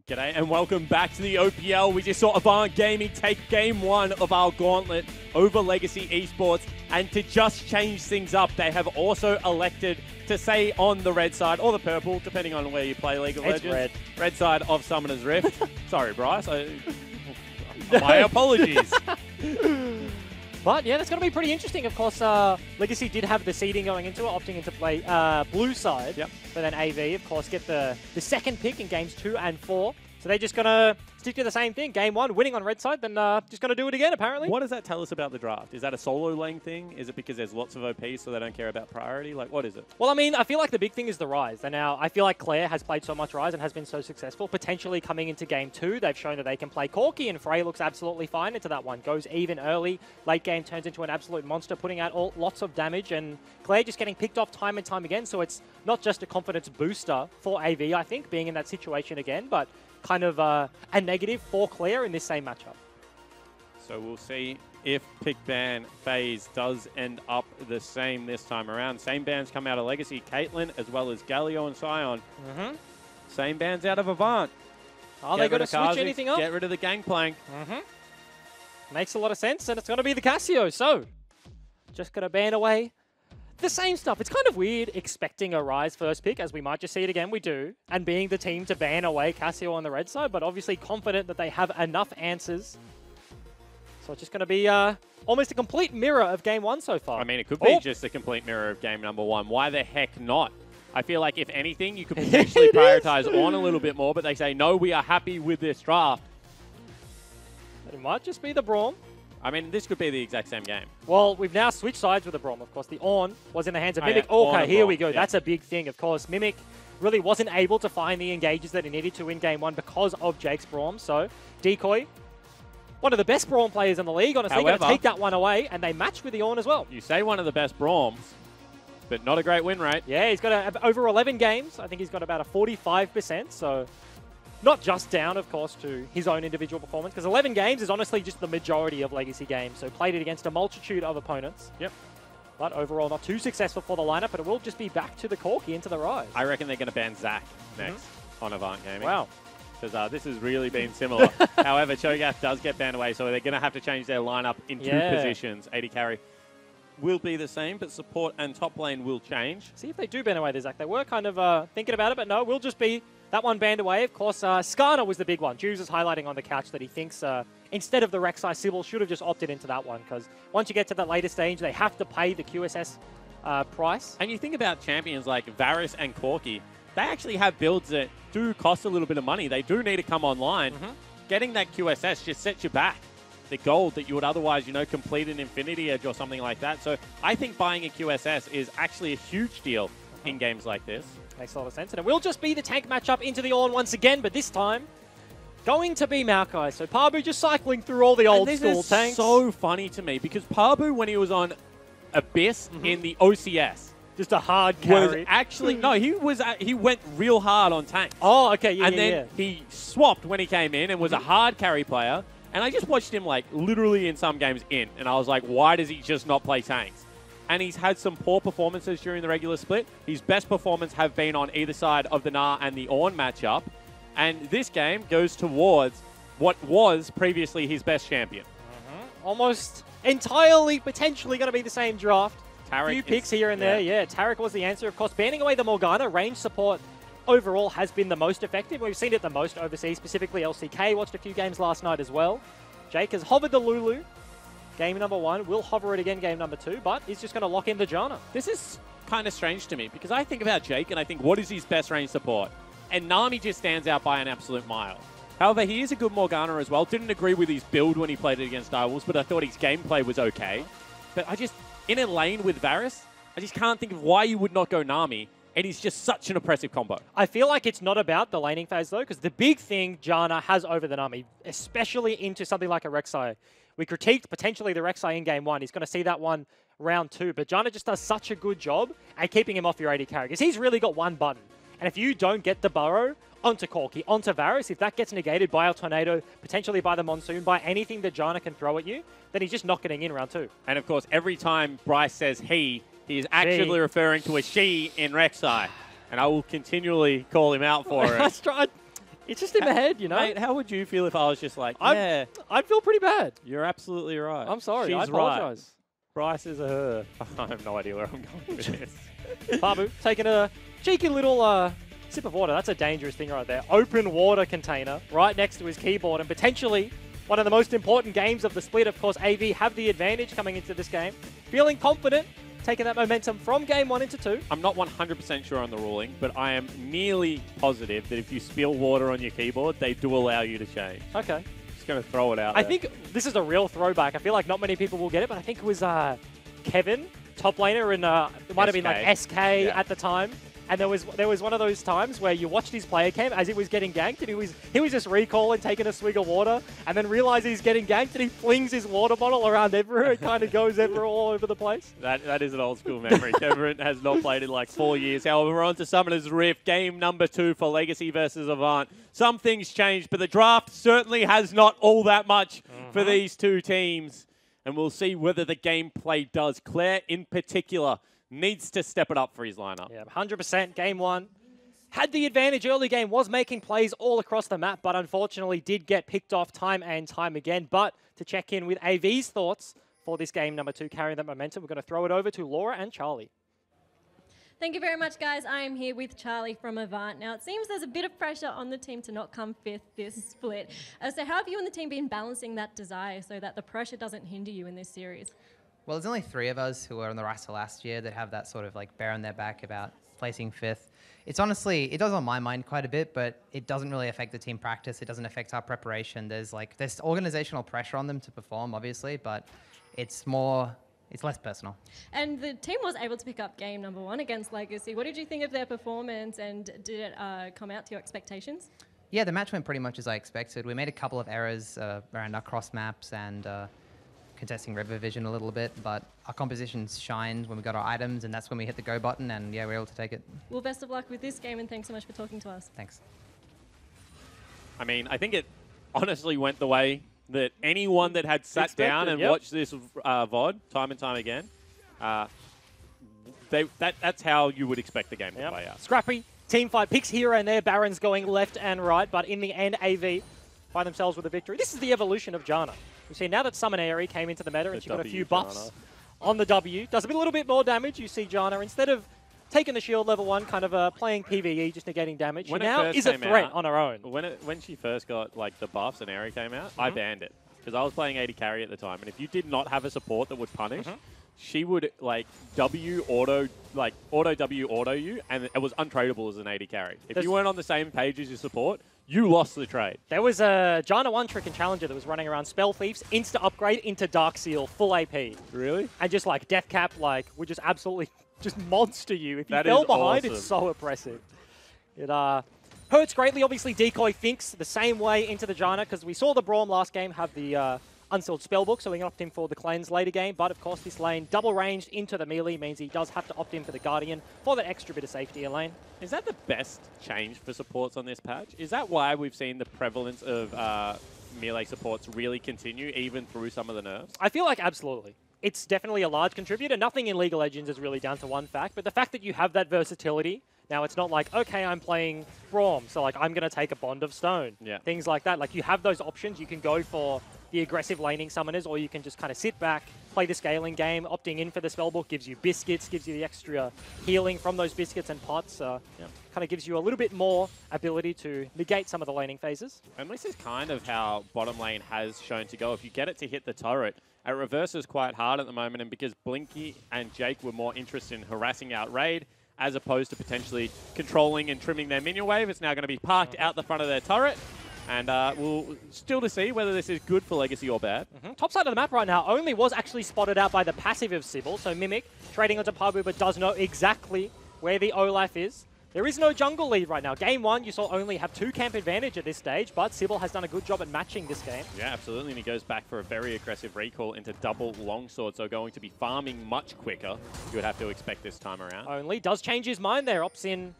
G'day and welcome back to the OPL. We just saw Avant Gaming take game one of our Gauntlet over Legacy Esports, and to just change things up, they have also elected to say on the red side, or the purple, depending on where you play League of Legends. Red side of Summoner's Rift. Sorry, Bryce. My apologies. But yeah, that's going to be pretty interesting. Of course, Legacy did have the seeding going into it, opting into play blue side. Yep. But then AV, of course, get the second pick in games 2 and 4. So they're just going to stick to the same thing. Game 1, winning on red side, then just going to do it again, apparently. What does that tell us about the draft? Is that a solo lane thing? Is it because there's lots of OPs so they don't care about priority? Like, what is it? Well, I mean, I feel like the big thing is the Rise. And now I feel like Claire has played so much Rise and has been so successful. Potentially coming into game 2, they've shown that they can play Corki, and Frey looks absolutely fine into that one. Goes even early. Late game turns into an absolute monster, putting out lots of damage. And Claire just getting picked off time and time again. So it's not just a confidence booster for AV, I think, being in that situation again, but kind of a negative for Claire in this same matchup. So we'll see if pick ban phase does end up the same this time around. Same bans come out of Legacy, Caitlyn, as well as Galio and Sion. Same bans out of Avant. Are they going to switch anything up? Get rid of the Gangplank. Makes a lot of sense, and it's going to be the Cassio. So, just going to ban away the same stuff. It's kind of weird expecting a Rise first pick, as we might just see it again, we do, and being the team to ban away Cassio on the red side, but obviously confident that they have enough answers. So it's just going to be almost a complete mirror of game 1 so far. I mean, it could be just a complete mirror of game number 1. Why the heck not? I feel like, if anything, you could potentially prioritize on a little bit more, but they say, no, we are happy with this draft. It might just be the Braum. I mean, this could be the exact same game. Well, we've now switched sides with the Braum, of course. The Ornn was in the hands of Mimic. Okay, here we go. That's a big thing, of course. Mimic really wasn't able to find the engages that he needed to in game 1 because of Jake's Braum. So, Decoy, one of the best Braum players in the league, honestly, going to take that one away, and they match with the Ornn as well. You say one of the best Braums, but not a great win rate. Yeah, he's got over 11 games. I think he's got about a 45%, so not just down, of course, to his own individual performance, because 11 games is honestly just the majority of Legacy games, so played it against a multitude of opponents. Yep. But overall, not too successful for the lineup, but it will just be back to the Corki, into the Rise. I reckon they're going to ban Zach next on Avant Gaming. Wow. Because this has really been similar. However, Cho'Gath does get banned away, so they're going to have to change their lineup in 2 positions. AD carry will be the same, but support and top lane will change. See if they do ban away the Zach. They were kind of thinking about it, but no, we'll just be that one banned away. Of course, Skarner was the big one. Jules is highlighting on the couch that he thinks instead of the Rek'Sai Sybil should have just opted into that one, because once you get to that later stage, they have to pay the QSS price. And you think about champions like Varus and Corki, they actually have builds that do cost a little bit of money. They do need to come online. Getting that QSS just sets you back the gold that you would otherwise, complete an Infinity Edge or something like that. So I think buying a QSS is actually a huge deal in games like this. Makes a lot of sense. And it will just be the tank matchup into the Ornn once again, but this time going to be Maokai. So Pabu just cycling through all the old school tanks. This is so funny to me, because Pabu, when he was on Abyss in the OCS, just a hard carry. Was actually, no, he went real hard on tanks. Oh, okay, yeah, and then he swapped when he came in and was a hard carry player. And I just watched him, like, literally in some games and I was like, why does he just not play tanks? And he's had some poor performances during the regular split. His best performance have been on either side of the Gnar and the Ornn matchup. And this game goes towards what was previously his best champion. Almost entirely potentially going to be the same draft. Taric, a few picks here and there. Yeah, Taric was the answer. Of course, banning away the Morgana, range support overall has been the most effective. We've seen it the most overseas, specifically LCK. Watched a few games last night as well. Jake has hovered the Lulu. Game number 1. Will hover it again game number 2, but he's just going to lock in the Janna. This is kind of strange to me, because I think about Jake and I think, what is his best range support? And Nami just stands out by an absolute mile. However, he is a good Morgana as well. Didn't agree with his build when he played it against Direwolves, but I thought his gameplay was okay. But in a lane with Varus, I just can't think of why you would not go Nami. And he's just such an oppressive combo. I feel like it's not about the laning phase, though, because the big thing Janna has over the Nami, especially into something like a Rek'Sai. We critiqued potentially the Rek'Sai in game 1. He's going to see that one round 2. But Janna just does such a good job at keeping him off your AD carry, because he's really got one button. And if you don't get the burrow onto Corki, onto Varus, if that gets negated by a tornado, potentially by the monsoon, by anything that Janna can throw at you, then he's just not getting in round 2. And of course, every time Bryce says he is actually referring to a she in Rek'Sai. And I will continually call him out for it. It's just in my head, you know? Mate, how would you feel if I was just like, I'd feel pretty bad. You're absolutely right. I'm sorry. I She's apologize. Right. Bryce is a her. I have no idea where I'm going with this. Pabu taking a cheeky little sip of water. That's a dangerous thing right there. Open water container right next to his keyboard, and potentially one of the most important games of the split. Of course, AV have the advantage coming into this game. Feeling confident, taking that momentum from game 1 into 2. I'm not 100% sure on the ruling, but I am nearly positive that if you spill water on your keyboard, they do allow you to change. Okay. Just going to throw it out I there. think this is a real throwback. I feel like not many people will get it, but I think it was Kevin, top laner, and it might have been like SK at the time. And there was one of those times where you watched his player cam as he was getting ganked, and he was just recalling, taking a swig of water, and then realizes he's getting ganked, and he flings his water bottle around everywhere. It kind of goes all over the place. That is an old school memory. Kevin has not played in like 4 years. However, we're on to Summoner's Rift, game number 2 for Legacy versus Avant. Some things changed, but the draft certainly has not all that much for these two teams. And we'll see whether the gameplay does. Claire, in particular, needs to step it up for his lineup. Yeah, 100%. Game 1 had the advantage early game, was making plays all across the map, but unfortunately did get picked off time and time again. But to check in with AV's thoughts for this game number 2, carrying that momentum, we're going to throw it over to Laura and Charlie. Thank you very much, guys. I am here with Charlie from Avant. Now, it seems there's a bit of pressure on the team to not come 5th this split. So how have you and the team been balancing that desire so that the pressure doesn't hinder you in this series? Well, there's only 3 of us who were on the roster last year that have that sort of like bear on their back about placing 5th. It's honestly, it does on my mind quite a bit, but it doesn't really affect the team practice. It doesn't affect our preparation. There's organizational pressure on them to perform, obviously, but it's less personal. And the team was able to pick up game number 1 against Legacy. What did you think of their performance, and did it come out to your expectations? Yeah, the match went pretty much as I expected. We made a couple of errors around our cross maps and contesting river vision a little bit, but our compositions shined when we got our items, and that's when we hit the go button, and yeah, we were able to take it. Well, best of luck with this game, and thanks so much for talking to us. Thanks. I mean, I think it honestly went the way that anyone that had sat down and watched this VOD time and time again, that's how you would expect the game to play out. Scrappy team fight, picks here and there, Barons going left and right, but in the end, AV find themselves with a victory. This is the evolution of Janna. You see, now that Summon Aerie came into the meta and she got a few buffs on the W, does a little bit more damage. You see Janna, instead of taking the shield level 1, kind of playing PvE, just negating damage, she now is a threat on her own. When she first got like the buffs and Aerie came out, I banned it. Because I was playing AD carry at the time, and if you did not have a support that would punish, she would like auto you, and it was untradeable as an AD carry. If you weren't on the same page as your support, you lost the trade. There was a Janna 1 trick and Challenger that was running around Spell Thieves, insta upgrade into Dark Seal, full AP. Really? And just like Death Cap, like would just absolutely just monster you. If you fell behind, it's so oppressive. It hurts greatly. Obviously, Decoy thinks the same way into the Janna, because we saw the Braum last game have the unsealed spellbook, so we can opt in for the cleanse later game. But of course, this lane double ranged into the melee means he does have to opt in for the Guardian for that extra bit of safety in lane. Is that the best change for supports on this patch? Is that why we've seen the prevalence of melee supports really continue even through some of the nerfs? I feel like absolutely. It's definitely a large contributor. Nothing in League of Legends is really down to one fact, but the fact that you have that versatility. Now, it's not like, okay, I'm playing Braum, so like I'm going to take a Bond of Stone. Yeah. Things like that. Like you have those options. You can go for the aggressive laning summoners, or you can just kind of sit back, play the scaling game. Opting in for the spellbook gives you biscuits, gives you the extra healing from those biscuits and pots. Kind of gives you a little bit more ability to negate some of the laning phases. And this is kind of how bottom lane has shown to go. If you get it to hit the turret, it reverses quite hard at the moment, and because Blinky and Jake were more interested in harassing out raid, as opposed to potentially controlling and trimming their minion wave, it's now going to be parked out the front of their turret. And we'll still to see whether this is good for Legacy or bad. Top side of the map right now only was actually spotted out by the passive of Sybil. So Mimic trading onto Pabu, but does know exactly where the Olaf is. There is no jungle lead right now. Game 1, you saw only have 2 camp advantage at this stage, but Sybil has done a good job at matching this game. Yeah, absolutely. And he goes back for a very aggressive recall into double longsword, so going to be farming much quicker, you would have to expect this time around. Only does change his mind there. Opts in,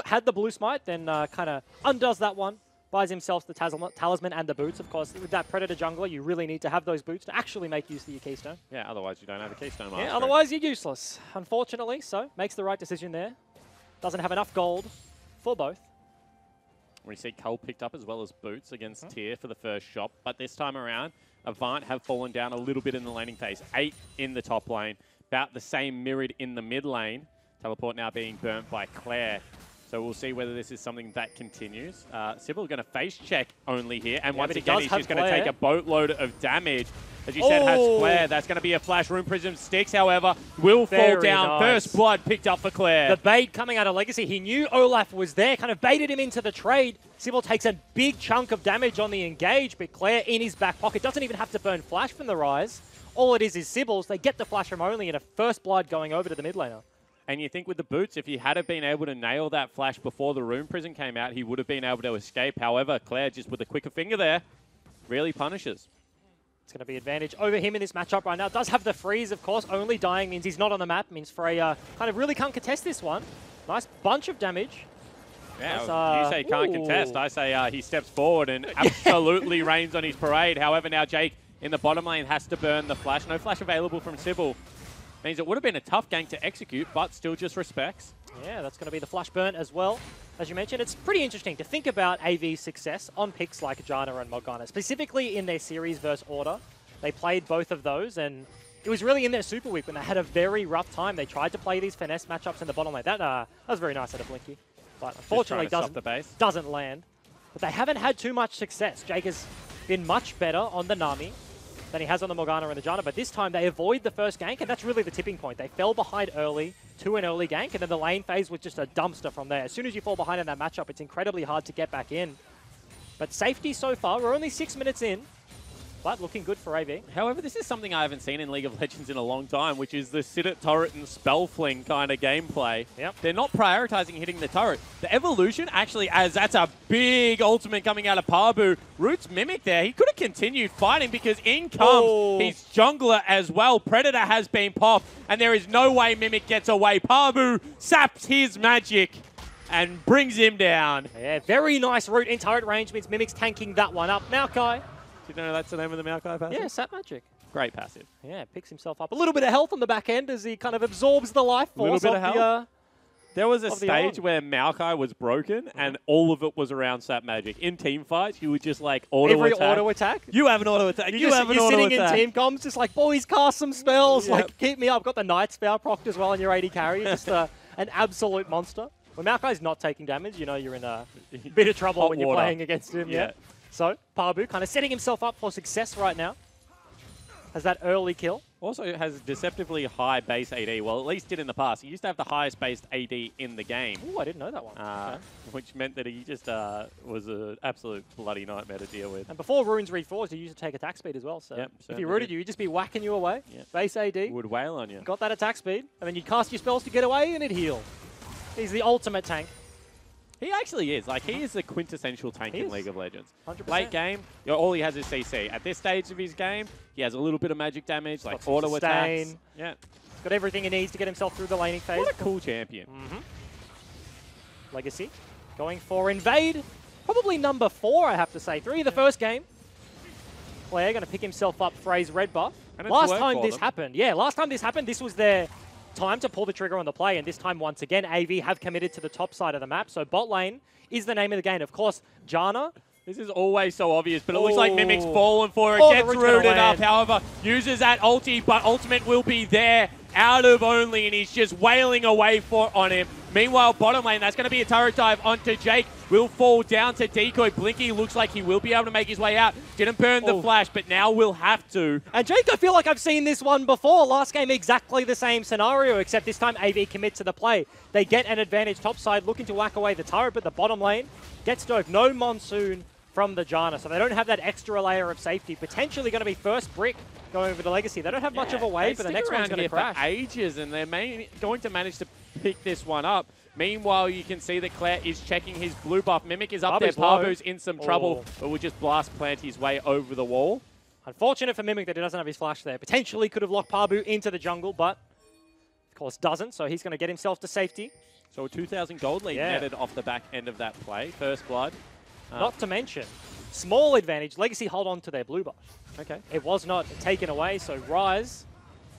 had the blue smite, then kind of undoes that one. Buys himself the talisman and the boots. Of course, with that Predator jungler, you really need to have those boots to actually make use of your keystone. Yeah, otherwise you don't have a keystone master. Yeah, otherwise you're useless, unfortunately. So, makes the right decision there. Doesn't have enough gold for both. We see Cull picked up as well as Boots against Tier for the first shot. But this time around, Avant have fallen down a little bit in the laning phase. 8 in the top lane, about the same mirrored in the mid lane. Teleport now being burnt by Claire. So we'll see whether this is something that continues. Sybil going to face check only here. And once again, he's just going to take a boatload of damage. As you said, has Claire. That's going to be a flash. Rune Prism sticks, however, will fall down. Nice. First blood picked up for Claire. The bait coming out of Legacy. He knew Olaf was there, kind of baited him into the trade. Sybil takes a big chunk of damage on the engage, but Claire in his back pocket doesn't even have to burn flash from the Rise. All it is Sybil's. They get the flash from only and a first blood going over to the mid laner. And you think with the Boots, if he had been able to nail that flash before the Rune Prison came out, he would have been able to escape. However, Claire, just with a quicker finger there, really punishes. It's going to be advantage over him in this matchup right now. Does have the freeze, of course. Only dying means he's not on the map. Means Freya kind of really can't contest this one. Nice bunch of damage. Yeah, you say can't contest. I say he steps forward and absolutely rains on his parade. However, now Jake in the bottom lane has to burn the flash. No flash available from Sybil. Means it would have been a tough gank to execute, but still just respects. Yeah, that's going to be the flash burn as well. As you mentioned, it's pretty interesting to think about AV's success on picks like Janna and Morgana, specifically in their series versus Order. They played both of those, and it was really in their Super Week when they had a very rough time. They tried to play these finesse matchups in the bottom lane. That was very nice out of Blinky, but unfortunately doesn't land. But they haven't had too much success. Jake has been much better on the Nami than he has on the Morgana and the Janna, but this time they avoid the first gank, and that's really the tipping point. They fell behind early to an early gank, and then the lane phase was just a dumpster from there. As soon as you fall behind in that matchup, it's incredibly hard to get back in. But safety so far, we're only 6 minutes in, but looking good for AV. However, this is something I haven't seen in League of Legends in a long time, which is the sit at turret and spell fling kind of gameplay. Yep. They're not prioritizing hitting the turret. The evolution, actually, as that's a big ultimate coming out of Pabu. Root's Mimic there. He could have continued fighting because in comes his jungler as well. Predator has been popped, and there is no way Mimic gets away. Pabu saps his magic and brings him down. Yeah, very nice route in turret range. Means Mimic's tanking that one up. Maokai. Do you know that's the name of the Maokai passive? Yeah, Sap Magic. Great passive. Yeah, picks himself up. A little bit of health on the back end as he kind of absorbs the life force of the... There was a stage where Maokai was broken and all of it was around Sap Magic. In team fights, you would just like auto attack. You have an auto attack. You have an auto attack. You're sitting in team comms just like, boys, cast some spells. Yep. Like, keep me up. Got the Night Spell procced as well on your AD carry. Just an absolute monster. When Maokai's not taking damage, you know you're in a bit of trouble when you're playing against him. Yeah. So, Pabu kind of setting himself up for success right now. Has that early kill. Also has deceptively high base AD. Well, at least did in the past. He used to have the highest based AD in the game. Oh, I didn't know that one. Okay. Which meant that he just was an absolute bloody nightmare to deal with. And before runes reforged, he used to take attack speed as well. So if he rooted you, he'd just be whacking you away. Yep. Base AD. Would wail on you. Got that attack speed. And then you'd cast your spells to get away and it'd heal. He's the ultimate tank. He actually is. Like, he is the quintessential tank in League of Legends. 100%. Late game, all he has is CC. At this stage of his game, he has a little bit of magic damage, like auto attacks. Yeah. He's got everything he needs to get himself through the laning phase. What a cool champion. Legacy going for Invade. Probably number 4, I have to say. 3 of the first game. Claire going to pick himself up Frey's red buff. And last time this happened, this was their time to pull the trigger on the play, and this time, once again, AV have committed to the top side of the map, so bot lane is the name of the game. Of course, Janna. This is always so obvious, but it looks like Mimic's fallen for it, gets rooted up, however, uses that ulti, but ultimate will be there, out of only, and he's just wailing away on him. Meanwhile, bottom lane, that's going to be a turret dive onto Jake. Will fall down to Decoy. Blinky looks like he will be able to make his way out. Didn't burn the flash, but now will have to. And Jake, I feel like I've seen this one before. Last game, exactly the same scenario, except this time AV commit to the play. They get an advantage topside, looking to whack away the turret, but the bottom lane gets dove. No Monsoon from the Janna, so they don't have that extra layer of safety. Potentially going to be first brick going over to Legacy. They don't have much of a wave, but the next one's going to crash. For ages, and they're going to manage to pick this one up. Meanwhile, you can see that Claire is checking his blue buff. Mimic is up there. Pabu's in some trouble, but will just blast plant his way over the wall. Unfortunate for Mimic that he doesn't have his flash there. Potentially could have locked Pabu into the jungle, but of course doesn't, so he's going to get himself to safety. So a 2,000 gold lead netted off the back end of that play. First blood. Not to mention, small advantage. Legacy hold on to their blue buff. Okay. It was not taken away, so Rise.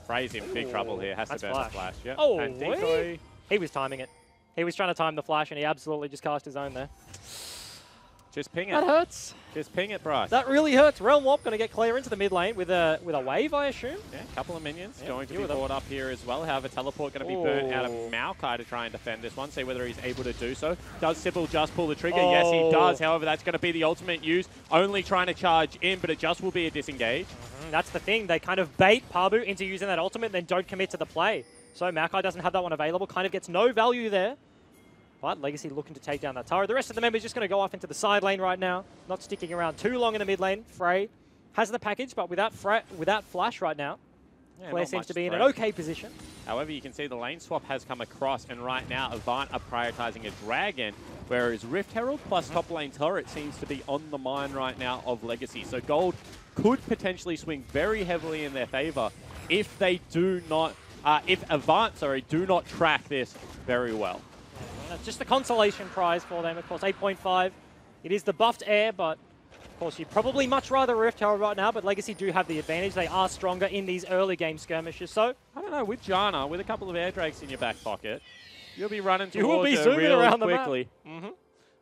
Frey's in big trouble here. Has to burn the flash. Yep. Oh, and Decoy. He was timing it. He was trying to time the flash, and he absolutely just cast his own there. Just ping it. That hurts. Just ping it, Bryce. That really hurts. Realm Warp going to get clear into the mid lane with a wave, I assume. Yeah, a couple of minions Yeah, going to be brought up here as well. However, Teleport going to be burnt out of Maokai to try and defend this one. See whether he's able to do so. Does Sybil just pull the trigger? Yes, he does. However, that's going to be the ultimate use. Only trying to charge in, but it just will be a disengage. That's the thing. They kind of bait Pabu into using that ultimate, then don't commit to the play. So Maokai doesn't have that one available. Kind of gets no value there. But Legacy looking to take down that turret. The rest of the members just going to go off into the side lane right now. Not sticking around too long in the mid lane. Frey has the package, but without Flash right now, Claire seems to be in an okay position. However, you can see the lane swap has come across, and right now Avant are prioritizing a Dragon, whereas Rift Herald plus top lane turret seems to be on the mind right now of Legacy. So Gold could potentially swing very heavily in their favor if they do not, if Avant, do not track this very well. That's just a consolation prize for them, of course, 8.5. It is the buffed air, but of course you'd probably much rather Rift Herald right now, but Legacy do have the advantage. They are stronger in these early game skirmishes, so... I don't know, with Janna, with a couple of air drakes in your back pocket, you'll be running towards you will be zooming really around quickly. The map.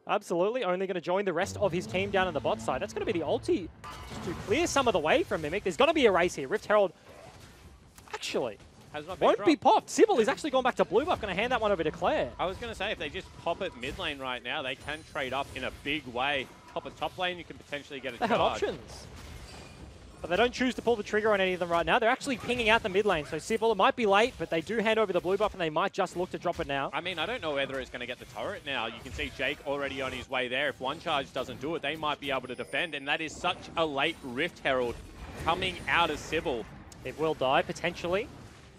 Absolutely, only going to join the rest of his team down on the bot side. That's going to be the ulti just to clear some of the way from Mimic. There's going to be a race here. Rift Herald actually won't be popped. Sybil is actually going back to blue buff. Going to hand that one over to Claire. I was going to say, if they just pop it mid lane right now, they can trade up in a big way. Top of top lane, you can potentially get a charge. They have options. But they don't choose to pull the trigger on any of them right now. They're actually pinging out the mid lane. So Sybil, it might be late, but they do hand over the blue buff, and they might just look to drop it now. I mean, I don't know whether it's going to get the turret now. You can see Jake already on his way there. If one charge doesn't do it, they might be able to defend, and that is such a late Rift Herald coming out of Sybil. It will die, potentially.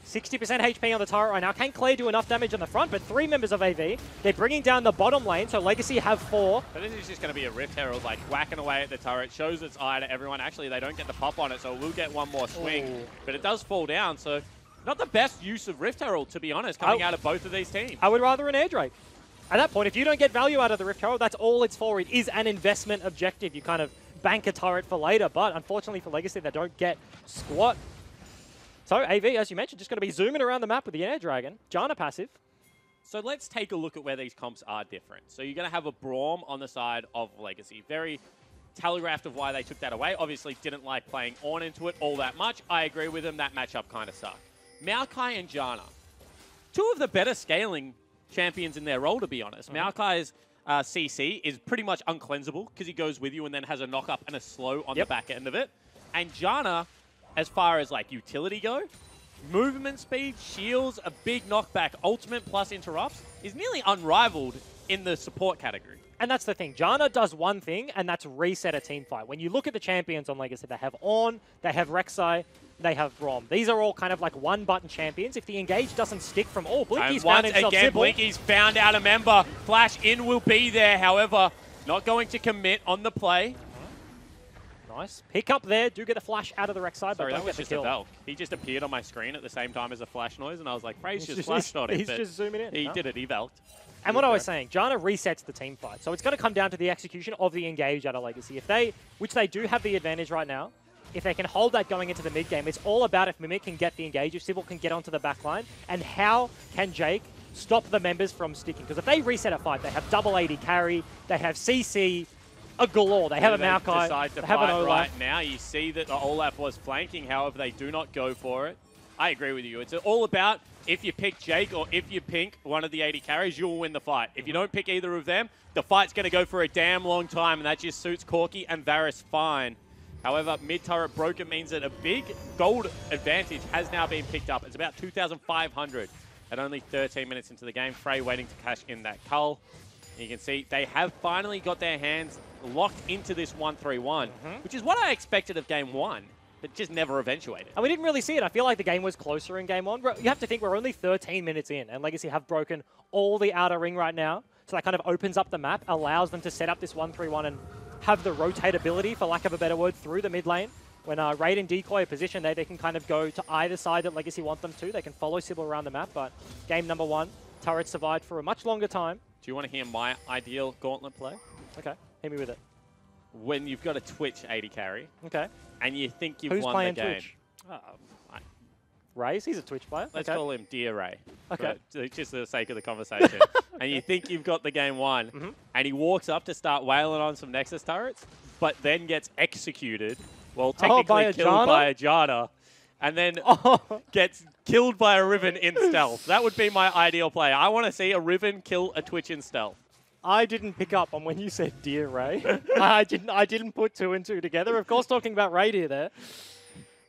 60% HP on the turret right now. Can Clay do enough damage on the front? But 3 members of AV. They're bringing down the bottom lane, so Legacy have 4. So this is just going to be a Rift Herald, like, whacking away at the turret. Shows its eye to everyone. Actually, they don't get the pop on it, so we'll get one more swing. But it does fall down, so not the best use of Rift Herald, to be honest, coming out of both of these teams. I would rather an Air Drake. At that point, if you don't get value out of the Rift Herald, that's all it's for. It is an investment objective. You kind of bank a turret for later, but unfortunately for Legacy, they don't get squat. So AV, as you mentioned, just going to be zooming around the map with the Air Dragon. Janna passive. So let's take a look at where these comps are different. So you're going to have a Braum on the side of Legacy. Very telegraphed of why they took that away. Obviously didn't like playing on into it all that much. I agree with them. That matchup kind of sucked. Maokai and Janna. 2 of the better scaling champions in their role, to be honest. Maokai's CC is pretty much uncleansable because he goes with you and then has a knock-up and a slow on the back end of it. And Janna, as far as like utility go, movement speed, shields, a big knockback, ultimate plus interrupts, is nearly unrivaled in the support category. And that's the thing. Janna does one thing, and that's reset a team fight. When you look at the champions on Legacy, they have Ornn, they have Rek'Sai, they have Braum. These are all kind of like one-button champions. If the engage doesn't stick from Blinky's found himself again, Blinky's found out a member. Flash in will be there, however, not going to commit on the play. Nice. Pick up there. Do get the flash out of the Rek'Sai, but that was just a Velk. He just appeared on my screen at the same time as a flash noise, and I was like, Frey's just flashed on it. He's just zooming in. He did it. He Velked. And what I was saying, Janna resets the team fight. So it's going to come down to the execution of the engage out of Legacy. If they, which they do have the advantage right now, if they can hold that going into the mid game, it's all about if Mimic can get the engage, if Sybil can get onto the back line, and how can Jake stop the members from sticking. Because if they reset a fight, they have double AD carry, they have CC, a galore. They have a Maokai, they have an Olaf. Right now, you see that the Olaf was flanking, however, they do not go for it. I agree with you. It's all about if you pick Jake or if you pick one of the AD carries, you'll win the fight. If you don't pick either of them, the fight's going to go for a damn long time, and that just suits Corki and Varus fine. However, mid-turret broken means that a big gold advantage has now been picked up. It's about 2,500 at only 13 minutes into the game. Frey waiting to cash in that cull. You can see they have finally got their hands locked into this 1-3-1, which is what I expected of game 1, but just never eventuated. And we didn't really see it. I feel like the game was closer in game 1. You have to think we're only 13 minutes in, and Legacy have broken all the outer ring right now. So that kind of opens up the map, allows them to set up this 1-3-1 and have the rotatability, for lack of a better word, through the mid lane. When Raid and Decoy are positioned there, they can kind of go to either side that Legacy want them to. They can follow Sybil around the map, but game number 1, turrets survived for a much longer time. Do you want to hear my ideal Gauntlet play? Okay, hit me with it. When you've got a Twitch AD carry, okay, and you think you've Who's won playing the game. Twitch? Rays, he's a Twitch player. Let's okay. call him Dear Ray. Okay. Just for the sake of the conversation. And you think you've got the game won, and he walks up to start wailing on some Nexus turrets, but then gets executed. Well, technically killed by a Jana. And then gets killed by a Riven in stealth. That would be my ideal play. I want to see a Riven kill a Twitch in stealth. I didn't pick up on when you said Dear Ray. I didn't put 2 and 2 together. Of course, talking about Ray Dear there.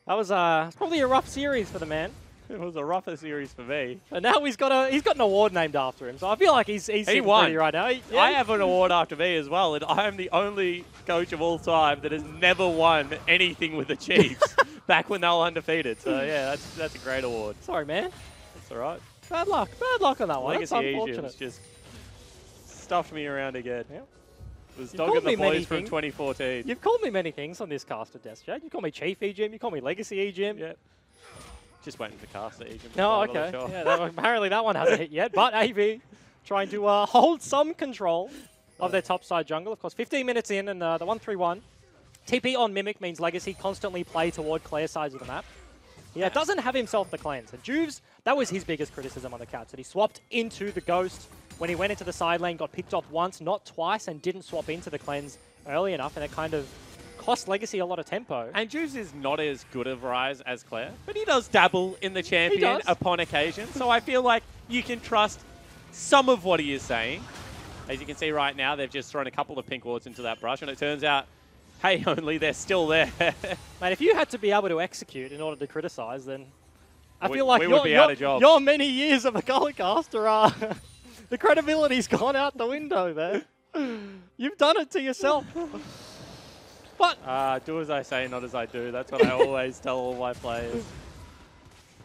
That was probably a rough series for the man. It was a rougher series for me. And now he's got an award named after him. So I feel like he's won right now. Yeah. I have an award after me as well, and I am the only coach of all time that has never won anything with the Chiefs back when they were undefeated. So yeah, that's a great award. Sorry, man. That's all right. Bad luck on that one. Legacy That's Asians unfortunate. just stuffed me around again. Yeah. It was You've dogging called the me many boys from things. 2014. You've called me many things on this caster desk, Jade. You call me Chief E-Gym, you call me Legacy E-Gym. Yeah. Just waiting for caster Egan. No, okay. Yeah, apparently that one hasn't hit yet. But AV trying to hold some control of their top side jungle. Of course, 15 minutes in and the 1-3-1. TP on Mimic means Legacy constantly play toward clear sides of the map. Yeah, doesn't have himself the cleanse. And Juves, that was his biggest criticism on the Cats, that he swapped into the Ghost when he went into the side lane, got picked off once, not twice, and didn't swap into the cleanse early enough, and it kind of cost Legacy a lot of tempo. And Juves is not as good of Rise as Claire, but he does dabble in the champion upon occasion. So I feel like you can trust some of what he is saying. As you can see right now, they've just thrown a couple of pink wards into that brush, and it turns out, hey, only they're still there. Mate, if you had to be able to execute in order to criticize, then I feel like we would be out of jobs. Your many years of a Gullicaster are... the credibility's gone out the window there. You've done it to yourself. But do as I say, not as I do. That's what I always tell all my players.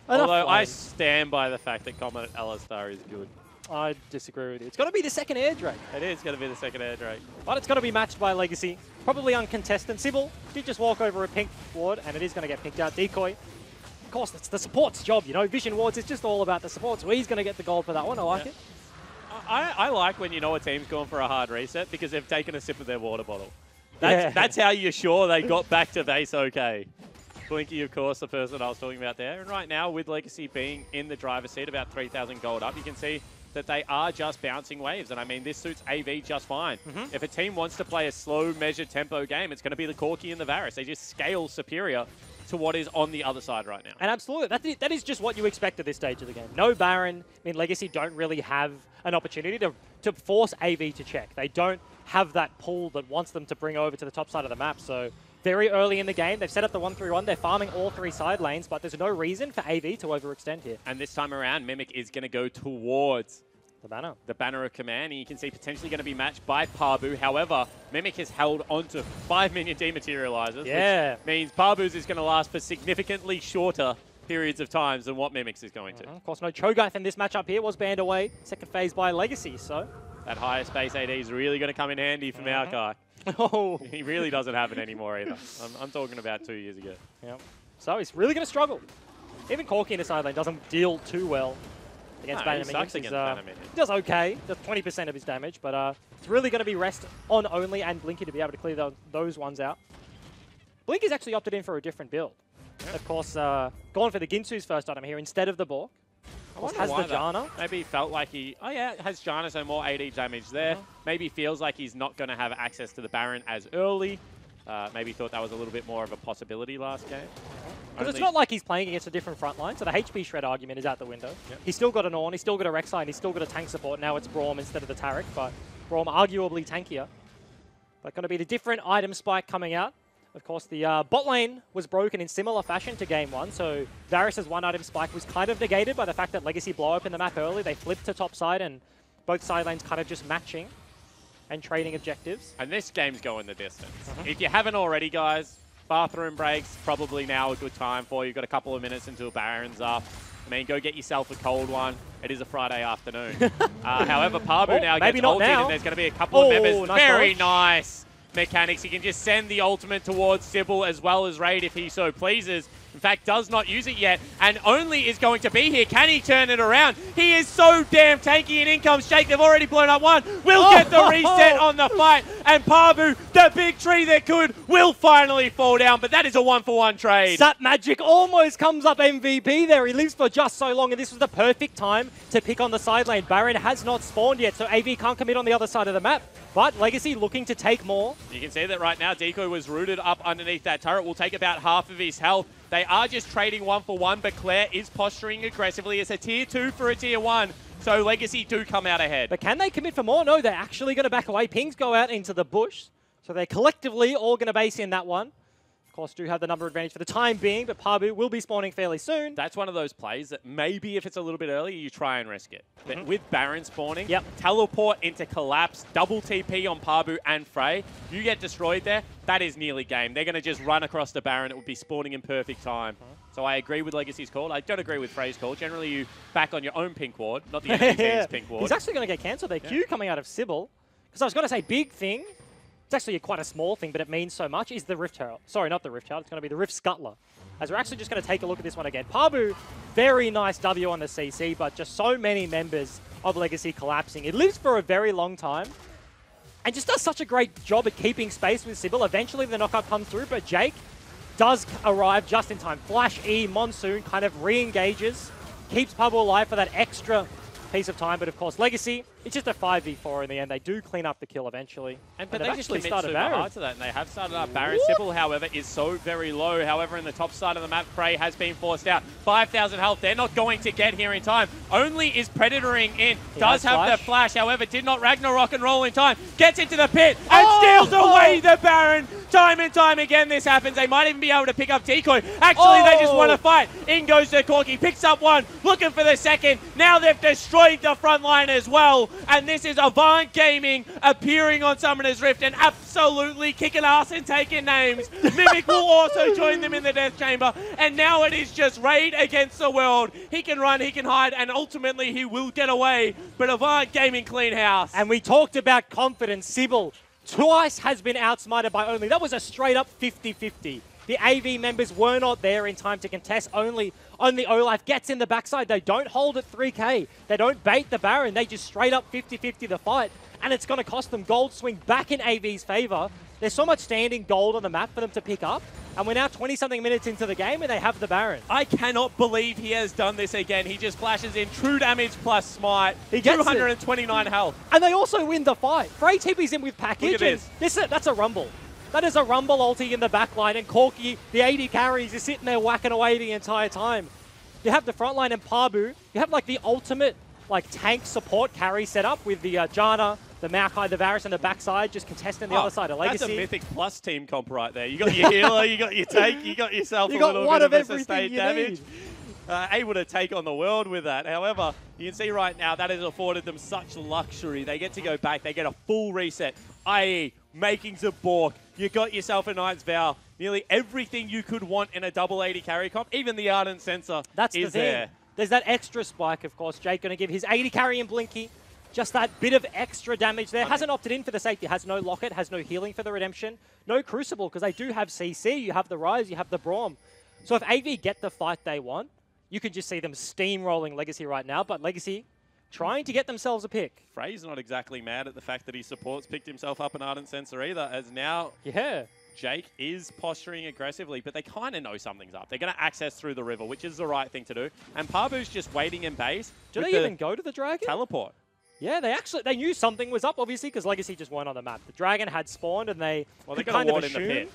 Although I stand by the fact that Comet Alistar is good. I disagree with you. It's got to be the second air Drake. It is going to be the second air Drake. But it's got to be matched by Legacy. Probably uncontested. Sybil did just walk over a pink ward, and it is going to get picked out. Decoy. Of course, it's the support's job, you know. Vision wards, it's just all about the support. So he's going to get the gold for that one. I like it. I like when you know a team's going for a hard reset because they've taken a sip of their water bottle. That's how you're sure they got back to base okay. Blinky, of course, the person I was talking about there. And right now, with Legacy being in the driver's seat, about 3,000 gold up, you can see that they are just bouncing waves. And I mean, this suits AV just fine. If a team wants to play a slow, measured tempo game, it's going to be the Corki and the Varus. They just scale superior to what is on the other side right now. And absolutely, that is just what you expect at this stage of the game. No Baron. I mean, Legacy don't really have an opportunity to force AV to check. They don't have that pull that wants them to bring over to the top side of the map. So very early in the game, they've set up the 1-3-1. They're farming all 3 side lanes, but there's no reason for AV to overextend here. And this time around, Mimic is going to go towards the banner of command, and you can see potentially going to be matched by Parbu. However, Mimic has held onto 5 minion dematerializers, which means Parbu's is going to last for significantly shorter periods of times than what Mimic's is going to. Of course, no Cho'Gath in this matchup here. Was banned away. Second phase by Legacy, so... That higher space AD is really going to come in handy for Maokai. Oh. He really doesn't have it anymore either. I'm talking about 2 years ago. Yep. So he's really going to struggle. Even Corki in the side lane doesn't deal too well against banner minions. He does okay, does 20% of his damage, but it's really going to be rest on only and Blinky to be able to clear those ones out. Blinky's actually opted in for a different build. Yep. Of course, gone for the Ginsu's first item here instead of the Bork. Has the Jana. Maybe he felt like has Jana, so more AD damage there. Maybe feels like he's not going to have access to the Baron as early. Maybe thought that was a little bit more of a possibility last game. Because it's not like he's playing against a different front line, so the HP shred argument is out the window. He's still got an Ornn, he's still got a Rek'Sai, and he's still got a tank support. Now it's Braum instead of the Taric, but Braum arguably tankier. But going to be the different item spike coming out. Of course, the bot lane was broken in similar fashion to Game 1, so Varus' one item spike was kind of negated by the fact that Legacy blow open the map early. They flipped to top side, and both side lanes kind of just matching and trading objectives. And this game's going the distance. If you haven't already, guys, bathroom breaks, probably now a good time for you. You've got a couple of minutes until Baron's up. I mean, go get yourself a cold one. It is a Friday afternoon. However, Parbu now gets ulted, and there's going to be a couple of members. Very nice mechanics. He can just send the ultimate towards Sybil as well as Raid if he so pleases. In fact, does not use it yet, and only is going to be here. Can he turn it around? He is so damn tanky, and in comes Shake. They've already blown up one. We'll get the reset on the fight and Pabu, the big tree that could, will finally fall down, but that is a 1-for-1 trade. Sap Magic almost comes up MVP there. He lives for just so long, and this was the perfect time to pick on the side lane. Baron has not spawned yet, so AV can't commit on the other side of the map. But Legacy looking to take more. You can see that right now, Decoy was rooted up underneath that turret. Will take about half of his health. They are just trading 1-for-1, but Claire is posturing aggressively. It's a tier 2 for a tier 1. So Legacy do come out ahead. But can they commit for more? No, they're actually going to back away. Pings go out into the bush. So they're collectively all going to base in that one. Of course, do have the number advantage for the time being, but Pabu will be spawning fairly soon. That's one of those plays that maybe if it's a little bit earlier, you try and risk it. But with Baron spawning, teleport into collapse, double TP on Pabu and Frey, you get destroyed there, that is nearly game. They're going to just run across the Baron. It would be spawning in perfect time. So I agree with Legacy's call. I don't agree with Frey's call. Generally, you back on your own pink ward, not the enemy team's pink ward. He's actually going to get cancelled there. Q coming out of Sybil. Because I was going to say big thing. It's actually quite a small thing, but it means so much, is the Rift Herald. Sorry, not the Rift Herald. It's going to be the Rift Scuttler. As we're actually just going to take a look at this one again. Pabu, very nice W on the CC, but just so many members of Legacy collapsing. It lives for a very long time and just does such a great job at keeping space with Sybil. Eventually, the knockup comes through, but Jake does arrive just in time. Flash E, Monsoon kind of re-engages, keeps Pabu alive for that extra piece of time, but of course Legacy, it's just a 5v4 in the end. They do clean up the kill eventually. But they just commit super hard to that, and they have started up. Baron Sybil, however, is so very low. However, in the top side of the map, Frey has been forced out. 5,000 health. They're not going to get here in time. Only is Predatoring in. Does have the flash, however, did not Ragnarok and roll in time. Gets into the pit and steals away the Baron. Time and time again this happens. They might even be able to pick up Decoy. Actually, they just want to fight. In goes the Corky. Picks up one. Looking for the second. Now they've destroyed the front line as well. And this is Avant Gaming appearing on Summoner's Rift and absolutely kicking ass and taking names. Mimic will also join them in the Death Chamber. And now it is just raid against the world. He can run, he can hide, and ultimately he will get away. But Avant Gaming clean house. And we talked about confidence. Sybil twice has been outsmarted by Only. That was a straight up 50-50. The AV members were not there in time to contest. Only Olaf gets in the backside. They don't hold at 3k. They don't bait the Baron. They just straight up 50-50 the fight. And it's going to cost them gold swing back in AV's favor. There's so much standing gold on the map for them to pick up. And we're now 20-something minutes into the game and they have the Baron. I cannot believe he has done this again. He just flashes in true damage plus smite. He gets 229 health. And they also win the fight. Frey TP's in with package. Look at this. That's a Rumble. That is a Rumble ulti in the backline, and Corky, the AD carries, is sitting there whacking away the entire time. You have the front line and Pabu. You have like the ultimate tank support carry set up with the Janna, the Maokai, the Varus, and the backside just contesting the other side of Legacy. That's a Mythic Plus team comp right there. You got your healer, you got your tank, you got yourself a little bit of sustained damage. Able to take on the world with that. However, you can see right now that has afforded them such luxury. They get to go back. They get a full reset, i.e. makings of Bork. You got yourself a Knight's Vow. Nearly everything you could want in a double 80 carry comp. Even the Ardent Sensor That's is the thing. there. There's that extra spike, of course. Jake going to give his 80 carry and Blinky. Just that bit of extra damage there. Hasn't opted in for the safety. Has no Locket, has no healing for the Redemption. No Crucible, because they do have CC. You have the Rise, you have the Braum. So if AV get the fight they want, you can just see them steamrolling Legacy right now. But Legacy trying to get themselves a pick. Frey's not exactly mad at the fact that his supports picked himself up an Ardent Sensor either, as now Jake is posturing aggressively, but they kind of know something's up. They're going to access through the river, which is the right thing to do. And Pabu's just waiting in base. Do they even go to the Dragon? Teleport. Yeah, they knew something was up, obviously, because Legacy just weren't on the map. The Dragon had spawned, and they got a ward in the pit.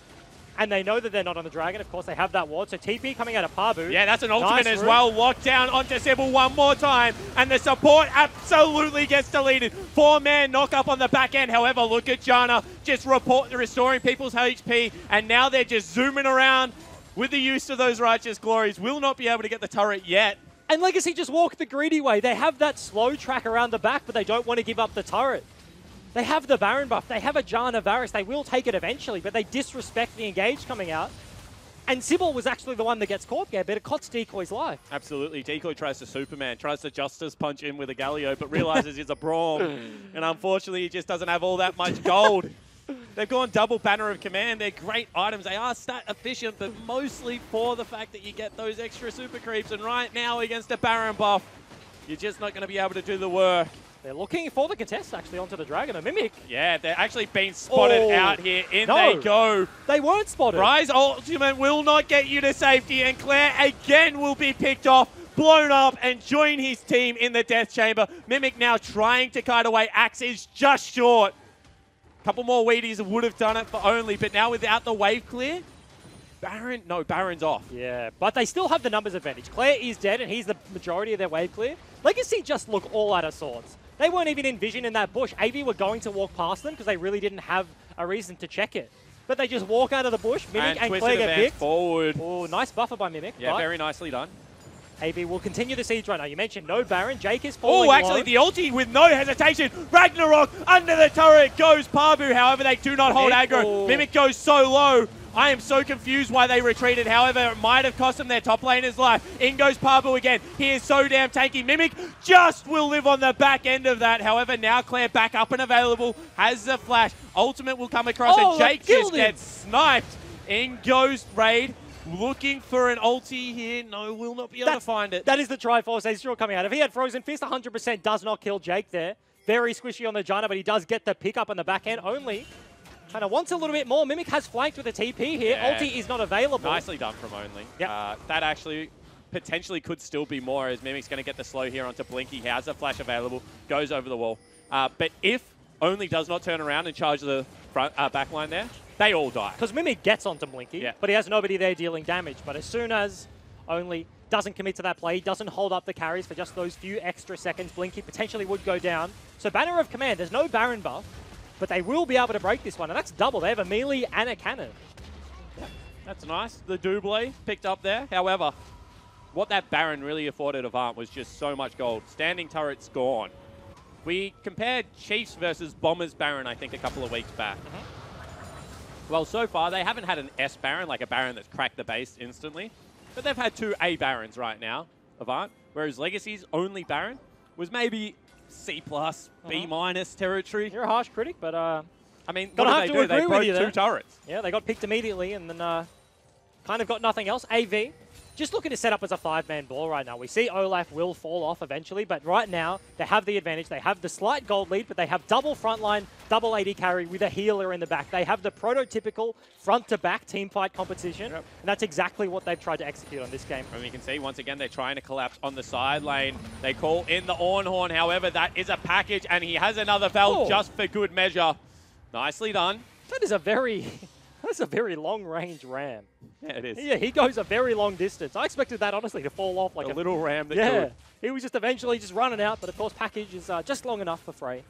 And they know that they're not on the Dragon. Of course, they have that ward. So TP coming out of Pabu. Yeah, that's an ultimate as well. Locked down onto Sybil one more time. And the support absolutely gets deleted. 4-man knock up on the back end. However, look at Janna just restoring people's HP. And now they're just zooming around with the use of those Righteous Glories. Will not be able to get the turret yet. And Legacy just walk the greedy way. They have that slow track around the back, but they don't want to give up the turret. They have the Baron buff. They have a Janna Varus. They will take it eventually, but they disrespect the engage coming out. And Sybil was actually the one that gets caught there, but it costs Decoy's life. Absolutely. Decoy tries to Superman, tries to Justice punch in with a Galio, but realizes he's a Braum. And unfortunately, he just doesn't have all that much gold. They've gone double Banner of Command. They're great items. They are stat efficient, but mostly for the fact that you get those extra super creeps. And right now, against a Baron buff, you're just not going to be able to do the work. They're looking for the contest, actually, onto the Dragon. A Mimic. Yeah, they're actually being spotted out here. In they go. They weren't spotted. Rise Ultimate will not get you to safety, and Claire again will be picked off, blown up, and join his team in the Death Chamber. Mimic now trying to kite away. Axe is just short. Couple more Wheaties would have done it for only, but now without the wave clear, Baron's off. Yeah, but they still have the numbers advantage. Claire is dead, and he's the majority of their wave clear. Legacy just look all out of sorts. They weren't even in vision in that bush. AV were going to walk past them because they really didn't have a reason to check it. But they just walk out of the bush, Mimic and Claire get picked. Forward. Oh, nice buffer by Mimic. Yeah, very nicely done. AV will continue the siege right now. You mentioned no Baron. Jake is falling. Oh, actually, the ulti with no hesitation. Ragnarok under the turret goes Pabu. However, they do not hold aggro. Mimic goes so low. I am so confused why they retreated. However, it might have cost them their top laner's life. In goes Pabu again. He is so damn tanky. Mimic just will live on the back end of that. However, now Claire back up and available. Has the flash. Ultimate will come across, and Jake just gets sniped. In goes Raid. Looking for an ulti here. No, will not be able to find it. That is the Triforce Aegis coming out. If he had Frozen Fist, 100% does not kill Jake there. Very squishy on the Janna, but he does get the pick up on the back end only. Kind of wants a little bit more. Mimic has flanked with a TP here. Yeah. Ulti is not available. Nicely done from Only. Yep. That actually potentially could still be more, as Mimic's going to get the slow here onto Blinky. He has a flash available. Goes over the wall. But if Only does not turn around and charge the front back line there, they all die. Because Mimic gets onto Blinky, but he has nobody there dealing damage. But as soon as Only doesn't commit to that play, doesn't hold up the carries for just those few extra seconds, Blinky potentially would go down. So Banner of Command, there's no Baron buff, but they will be able to break this one. And that's double. They have a melee and a cannon. Yeah, that's nice. The Double picked up there. However, what that Baron really afforded Avant was just so much gold. Standing turret's gone. We compared Chiefs versus Bombers Baron, I think, a couple of weeks back. Well, so far, they haven't had an S Baron, like a Baron that's cracked the base instantly. But they've had 2 A Barons right now, Avant. Whereas Legacy's only Baron was maybe C+, B- territory. You're a harsh critic, but I mean, what did they do? They broke 2 turrets. Yeah, they got picked immediately and then kind of got nothing else. AV, just looking to set up as a 5-man ball right now. We see Olaf will fall off eventually, but right now they have the advantage. They have the slight gold lead, but they have double frontline, double AD carry with a healer in the back. They have the prototypical front-to-back teamfight competition, and that's exactly what they've tried to execute on this game. And you can see, once again, they're trying to collapse on the side lane. They call in the Ornhorn, however, that is a package, and he has another Vel just for good measure. Nicely done. That is a very... That's a very long-range ram. Yeah, it is. Yeah, he goes a very long distance. I expected that, honestly, to fall off like a little ram that could. He was just eventually just running out, but of course, package is just long enough for Frey.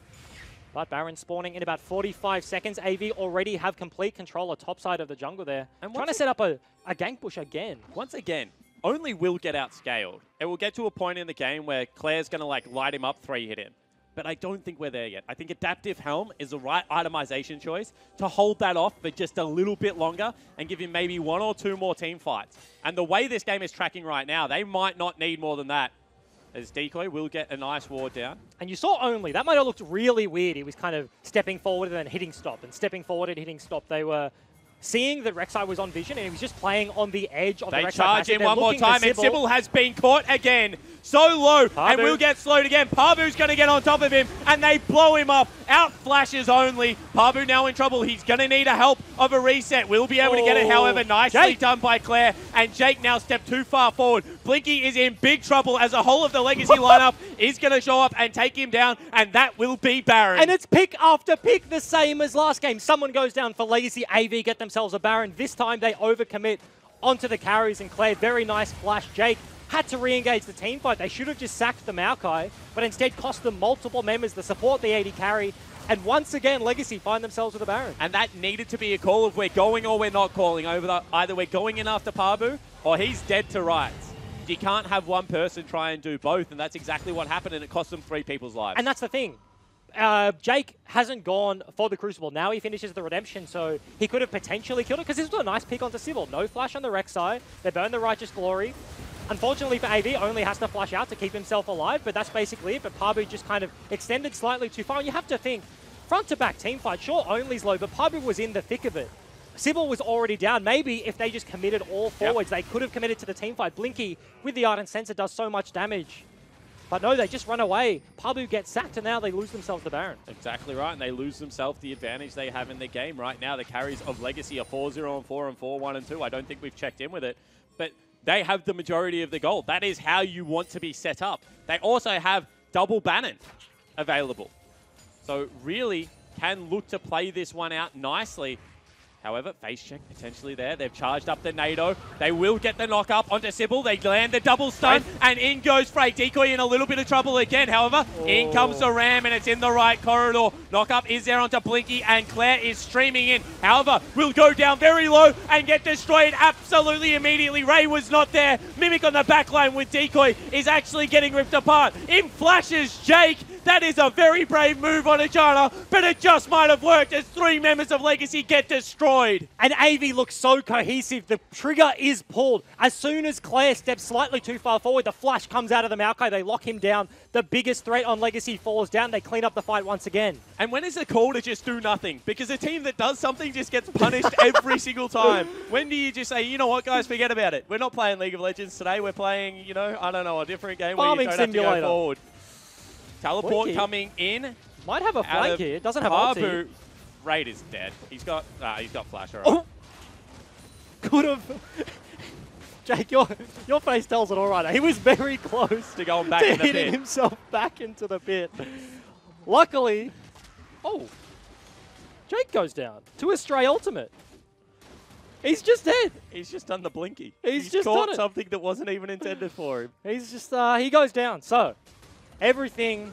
But Baron spawning in about 45 seconds. AV already have complete control of top side of the jungle there. And trying to set up a gank push again. Once again, Only will get outscaled. It will get to a point in the game where Claire's going to like light him up, 3-hit him. But I don't think we're there yet. I think Adaptive Helm is the right itemization choice to hold that off for just a little bit longer and give him maybe 1 or 2 more team fights. And the way this game is tracking right now, they might not need more than that. As Decoy will get a nice ward down. And you saw Only. That might have looked really weird. He was kind of stepping forward and then hitting stop and stepping forward and hitting stop. They were seeing that Rek'Sai was on vision and he was just playing on the edge of the Rek'Sai. They charge in one more time and Sybil has been caught again. So low and will get slowed again. Pabu's going to get on top of him and they blow him up. Out flashes Only. Pabu now in trouble. He's going to need a help of a reset. Will be able to get it, however, nicely done by Claire. And Jake now stepped too far forward. Blinky is in big trouble as the whole of the Legacy lineup is going to show up and take him down. And that will be Baron. And it's pick after pick, the same as last game. Someone goes down for Legacy. AV get themselves a Baron. This time they overcommit onto the carries and Claire. Very nice flash. Jake had to re-engage the team fight. They should have just sacked the Maokai, but instead cost them multiple members to support the AD carry. And once again, Legacy find themselves with a Baron. And that needed to be a call of we're going or we're not calling. Either we're going in after Pabu or he's dead to rights. You can't have one person try and do both, and that's exactly what happened, and it cost them 3 people's lives. And that's the thing. Jake hasn't gone for the Crucible. Now he finishes the Redemption, so he could have potentially killed it, because this was a nice pick onto Sybil. No flash on the Rek'Sai. They burn the Righteous Glory. Unfortunately for AV, Only has to flash out to keep himself alive, but that's basically it. But Pabu just kind of extended slightly too far. And you have to think, front-to-back team fight, sure, Only's low, but Pabu was in the thick of it. Sybil was already down. Maybe if they just committed all forwards, they could have committed to the team fight. Blinky, with the Ardent Sensor, does so much damage. But no, they just run away. Pabu gets sacked, and now they lose themselves the Baron. Exactly right, and they lose themselves the advantage they have in the game right now. The carries of Legacy are 4-0 and 4 and 4, 1 and 2. I don't think we've checked in with it, but they have the majority of the gold. That is how you want to be set up. They also have double Bannon available. So really can look to play this one out nicely. However, face check potentially there. They've charged up the NATO. They will get the knock up onto Sybil. They land the double stun, and in goes Frey. Decoy in a little bit of trouble again. However, in comes the Ram, and it's in the right corridor. Knock up is there onto Blinky, and Claire is streaming in. However, will go down very low and get destroyed absolutely immediately. Ray was not there. Mimic on the back line with Decoy is actually getting ripped apart. In flashes Jake. That is a very brave move on Ajana, but it just might have worked as 3 members of Legacy get destroyed. And AV looks so cohesive. The trigger is pulled. As soon as Claire steps slightly too far forward, the flash comes out of the Maokai. They lock him down. The biggest threat on Legacy falls down. They clean up the fight once again. And when is it call to just do nothing? Because a team that does something just gets punished every single time. When do you just say, you know what, guys, forget about it. We're not playing League of Legends today. We're playing, you know, I don't know, a different game where you don't have to go forward. Teleport Blinky coming in. Might have a flank here. Doesn't have ulti. Raid is dead. He's got flash. All right. Oh. Could have. Jake, your face tells it all right. He was very close to going back in the hitting pit. himself back into the pit. Luckily, Jake goes down to a stray ultimate. He's just dead. He's just done the blinky. He's just caught done it. something that wasn't even intended for him. He's just, he goes down. So, everything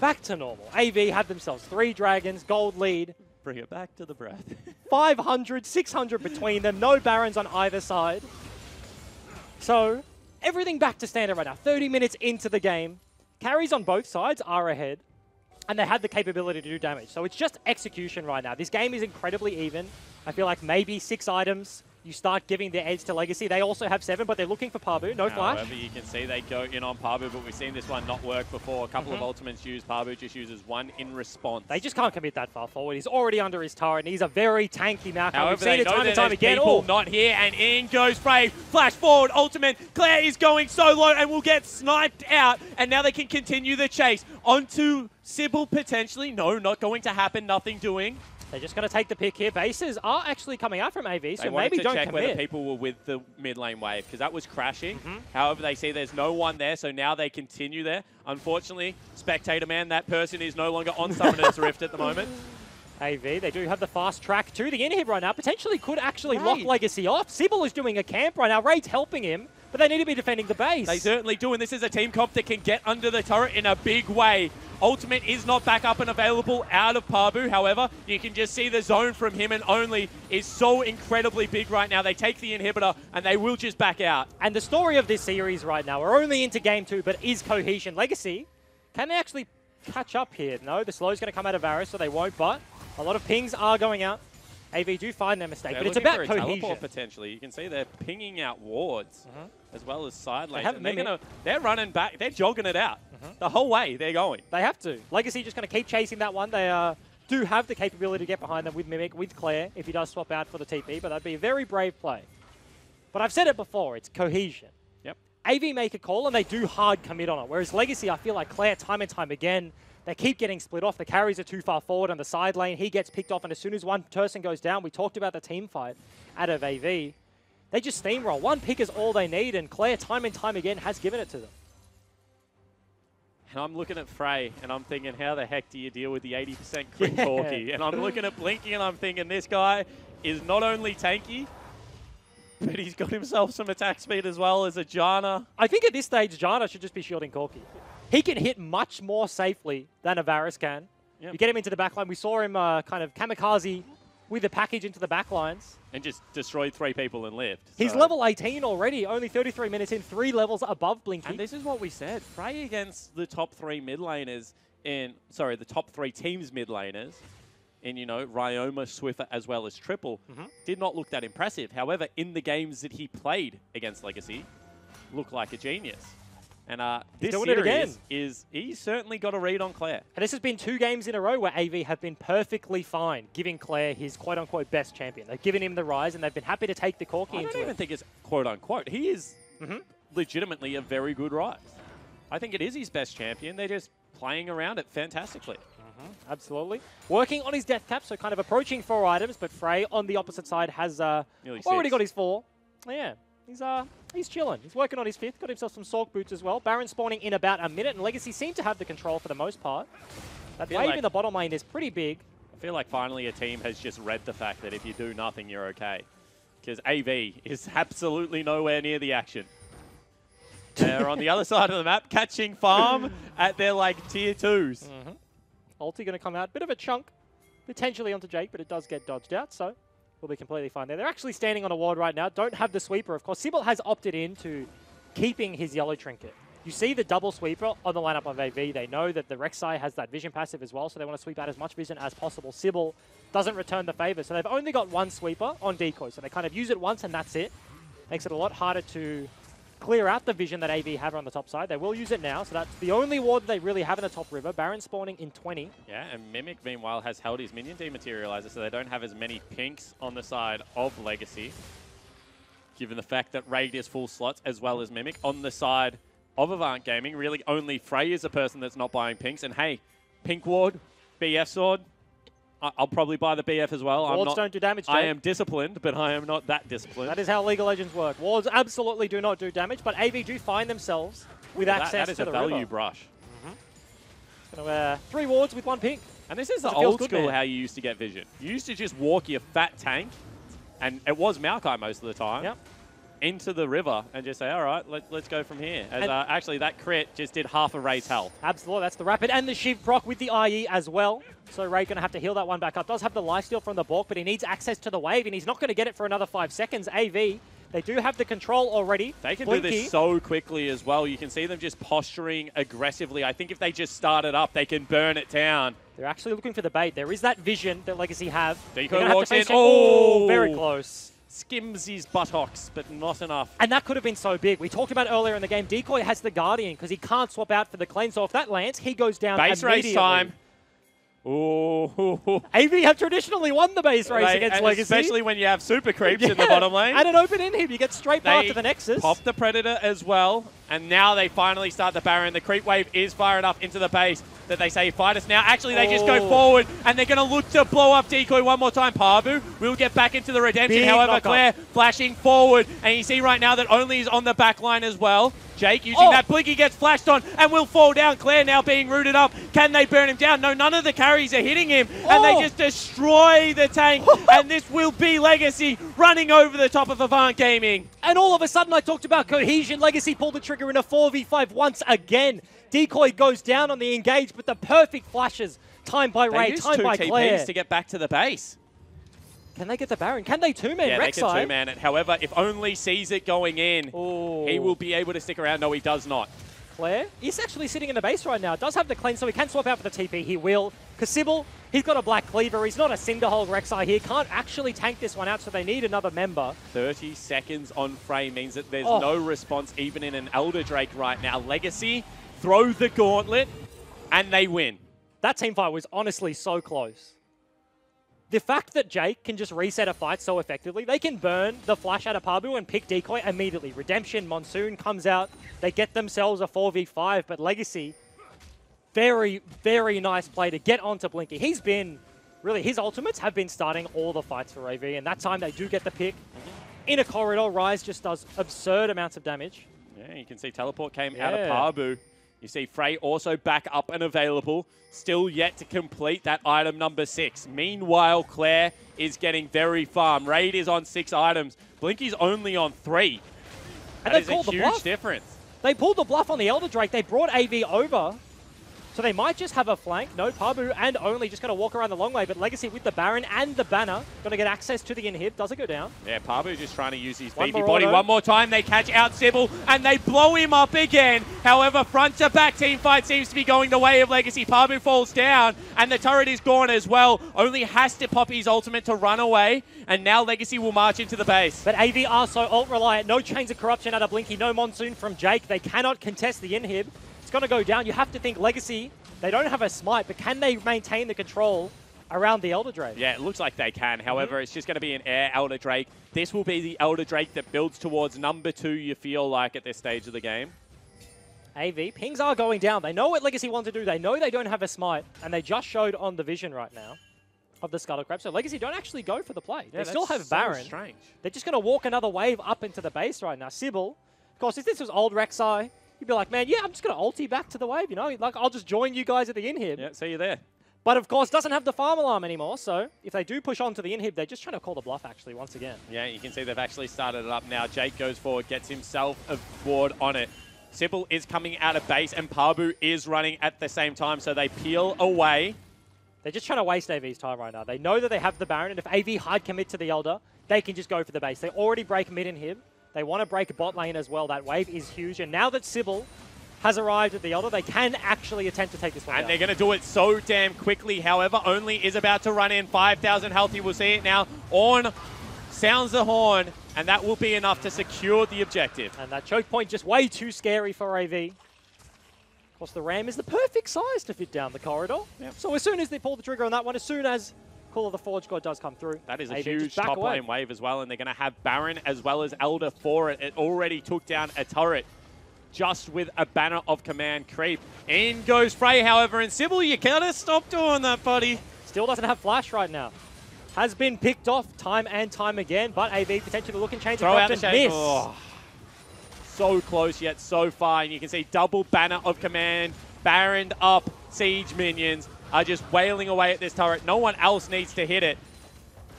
back to normal. AV had themselves 3 dragons, gold lead. Bring it back to the breath. 500, 600 between them. No Barons on either side. So, everything back to standard right now. 30 minutes into the game. Carries on both sides are ahead. And they had the capability to do damage. So it's just execution right now. This game is incredibly even. I feel like maybe 6 items, you start giving the edge to Legacy. They also have 7, but they're looking for Pabu. No flash. However, you can see they go in on Pabu, but we've seen this one not work before. A couple of ultimates used. Pabu just uses 1 in response. They just can't commit that far forward. He's already under his turret, and he's a very tanky Maokai. However, We've seen it time and time again. People not here, and in goes Frey. Flash forward, ultimate. Claire is going so low and will get sniped out, and now they can continue the chase. Onto Sybil potentially. No, not going to happen. Nothing doing. They're just going to take the pick here. Bases are actually coming out from AV, so maybe don't check commit. whether people were with the mid lane wave, because that was crashing. However, they see there's no one there, so now they continue there. Unfortunately, Spectator Man, that person is no longer on Summoner's Rift at the moment. AV, they do have the fast track to the inhib right now. Potentially could actually lock Legacy off. Sybil is doing a camp right now. Raid's helping him, but they need to be defending the base. They certainly do, and this is a team comp that can get under the turret in a big way. Ultimate is not back up and available out of Pabu. However, you can just see the zone from him and only is so incredibly big right now. They take the inhibitor and they will just back out. And the story of this series right now, we're only into game 2, but is cohesion. Legacy, can they actually catch up here? No, the slow's going to come out of Varus, so they won't, but a lot of pings are going out. AV do find their mistake, but it's about for a cohesion. Teleport potentially. You can see they're pinging out wards as well as side lanes. And they're running back. They're jogging it out the whole way. They're going. They have to. Legacy just going to keep chasing that one. They do have the capability to get behind them with Mimic, with Claire, if he does swap out for the TP, but that'd be a very brave play. But I've said it before, it's cohesion. Yep. AV make a call and they do hard commit on it, whereas Legacy, I feel like Claire, time and time again, they keep getting split off. The carries are too far forward on the side lane. He gets picked off, and as soon as one person goes down, we talked about the team fight out of AV. They just steamroll. One pick is all they need, and Claire, time and time again, has given it to them. And I'm looking at Frey, and I'm thinking, how the heck do you deal with the 80% crit Corky? And I'm looking at Blinky, and I'm thinking, this guy is not only tanky, but he's got himself some attack speed as well as a Janna. I think at this stage, Janna should just be shielding Corky. He can hit much more safely than a Varus can. Yep. You get him into the backline. We saw him kind of kamikaze with the package into the backlines. And just destroyed 3 people and lived. He's level 18 already, only 33 minutes in, 3 levels above Blinky. And this is what we said. Frey against the top 3 mid laners the top 3 teams mid laners in, Ryoma, Swiffer, as well as Triple, did not look that impressive. However, in the games that he played against Legacy, looked like a genius. And this series he's certainly got a read on Claire. And this has been 2 games in a row where AV have been perfectly fine giving Claire his quote-unquote best champion. They've given him the rise, and they've been happy to take the Corky into it. I don't even think it's quote-unquote. He is legitimately a very good rise. I think it is his best champion. They're just playing around it fantastically. Absolutely. Working on his death cap, so kind of approaching 4 items, but Frey on the opposite side has already got his 4. Yeah, he's chilling. He's working on his 5th, got himself some Sork boots as well. Baron spawning in about a minute, and Legacy seem to have the control for the most part. That wave in the bottom lane is pretty big. I feel like finally a team has just read the fact that if you do nothing, you're okay. Because AV is absolutely nowhere near the action. They're on the other side of the map, catching farm at their tier 2s. Ulti going to come out. Bit of a chunk, potentially onto Jake, but it does get dodged out, so we'll be completely fine there. They're actually standing on a ward right now. Don't have the sweeper, of course. Sybil has opted into keeping his yellow trinket. You see the double sweeper on the lineup of AV. They know that the Rek'Sai has that vision passive as well, so they want to sweep out as much vision as possible. Sybil doesn't return the favor, so they've only got 1 sweeper on decoy, so they kind of use it once and that's it. Makes it a lot harder to clear out the vision that AV have on the top side. They will use it now, so that's the only ward they really have in the top river. Baron spawning in 20. Yeah, and Mimic, meanwhile, has held his minion dematerializer, so they don't have as many pinks on the side of Legacy, given the fact that Raid is full slots as well as Mimic. On the side of Avant Gaming, really only Frey is the person that's not buying pinks, and hey, pink ward, BF sword, I'll probably buy the BF as well. Wards don't do damage, Jake. I am disciplined, but I am not that disciplined. That is how League of Legends work. Wards absolutely do not do damage, but AV do find themselves with access to the river. That is a value brush. Gonna wear 3 wards with 1 pink. And this is the old school how you used to get vision. You used to just walk your fat tank, and it was Maokai most of the time, into the river and just say, all right, let's go from here. As actually, that crit just did half a Ray's health. Absolutely, that's the Rapid and the Shiv proc with the IE as well. So Ray going to have to heal that one back up. Does have the lifesteal from the Bork, but he needs access to the wave, and he's not going to get it for another 5 seconds. AV, they do have the control already. They can do this so quickly as well. You can see them just posturing aggressively. I think if they just start it up, they can burn it down. They're actually looking for the bait. There is that vision that Legacy have. Decoy walks in. Oh, very close. Skims his buttocks, but not enough. And that could have been so big. We talked about earlier in the game, Decoy has the Guardian because he can't swap out for the clean. So if that lands, he goes down base immediately. Race time. Ooh. AV have traditionally won the base race against Legacy. Especially when you have super creeps in the bottom lane. And an open inhib, you get straight back to the Nexus. Pop the Predator as well. And now they finally start the Baron. The creep wave is far enough into the base that they say, fight us now. Actually, they just go forward, and they're going to look to blow up Decoy one more time. Parvu will get back into the redemption. Big However, Claire flashing forward. And you see right now that Only is on the back line as well. Jake using that. Blinky gets flashed on and will fall down. Claire now being rooted up. Can they burn him down? No, none of the carries are hitting him. And they just destroy the tank. And this will be Legacy running over the top of Avant Gaming. And all of a sudden, I talked about cohesion. Legacy pulled the trigger in a 4v5 once again. Decoy goes down on the engage, but the perfect flashes. Timed by Ray, timed by Claire. They used 2 TPs to get back to the base. Can they get the Baron? Can they 2-man Yeah, Rek'Sai? they can 2-man it. However, if Only sees it going in, he will be able to stick around. No, he does not. Claire is actually sitting in the base right now. Does have the clean, so he can swap out for the TP. He will. Because Sybil, he's got a Black Cleaver. He's not a Cinderhole Rek'Sai here. Can't actually tank this one out, so they need another member. 30 seconds on frame means that there's no response even in an Elder Drake right now. Legacy throw the Gauntlet, and they win. That teamfight was honestly so close. The fact that Jake can just reset a fight so effectively, they can burn the flash out of Parbu and pick Decoy immediately. Redemption, Monsoon comes out. They get themselves a 4v5, but Legacy, very, very nice play to get onto Blinky. He's been, really, his ultimates have been starting all the fights for AV, and that time they do get the pick. In a corridor, Rise just does absurd amounts of damage. Yeah, you can see Teleport came out of Parbu. You see Frey also back up and available, still yet to complete that item number 6. Meanwhile, Claire is getting very farm. Raid is on 6 items. Blinky's only on 3. And that is a huge difference. They pulled the bluff on the Elder Drake. They brought AV over. So they might just have a flank. No, Parbu and Only just going to walk around the long way, but Legacy with the Baron and the banner going to get access to the inhib. Does it go down? Yeah, Parbu just trying to use his BB body one more time. They catch out Sybil and they blow him up again. However, front to back team fight seems to be going the way of Legacy. Parbu falls down and the turret is gone as well. Only has to pop his ultimate to run away, and now Legacy will march into the base. But AV are so ult reliant. No chains of corruption out of Blinky. No Monsoon from Jake. They cannot contest the inhib. It's going to go down. You have to think Legacy, they don't have a smite, but can they maintain the control around the Elder Drake? Yeah, it looks like they can. However, it's just going to be an air Elder Drake. This will be the Elder Drake that builds towards number 2, you feel like, at this stage of the game. AV, pings are going down. They know what Legacy want to do. They know they don't have a smite, and they just showed on the vision right now of the Scuttle Crab. So Legacy don't actually go for the play. Yeah, they still have so Baron. Strange. They're just going to walk another wave up into the base right now. Sybil, of course, if this was old Rek'Sai, you'd be like, man, yeah, I'm just going to ulti back to the wave, you know? Like, I'll just join you guys at the inhib. Yeah, see you there. But, of course, doesn't have the farm alarm anymore, so if they do push on to the inhib, they're just trying to call the bluff, actually, once again. Yeah, you can see they've actually started it up now. Jake goes forward, gets himself a ward on it. Sybil is coming out of base, and Pabu is running at the same time, so they peel away. They're just trying to waste AV's time right now. They know that they have the Baron, and if AV hard commit to the Elder, they can just go for the base. They already break mid inhib. They want to break bot lane as well. That wave is huge, and now that Sybil has arrived at the Elder, they can actually attempt to take this one And down. they're going to do it so damn quickly. However, Only is about to run in. 5,000 health. You will see it now. Ornn sounds the horn, and that will be enough to secure the objective. And that choke point just way too scary for AV. Of course, the Ram is the perfect size to fit down the corridor. Yep. So as soon as they pull the trigger on that one, as soon as Call of the Forge God does come through, That is a AV huge just back top away. lane wave as well, and they're going to have Baron as well as Elder for it. It already took down a turret just with a banner of command creep. In goes Frey, however, and Sybil, you gotta stop doing that, buddy. Still doesn't have flash right now. Has been picked off time and time again, but AV potentially looking change Throw out the and shade. miss. Oh. So close yet so far, and you can see double banner of command, Baroned up, siege minions are just wailing away at this turret. No one else needs to hit it.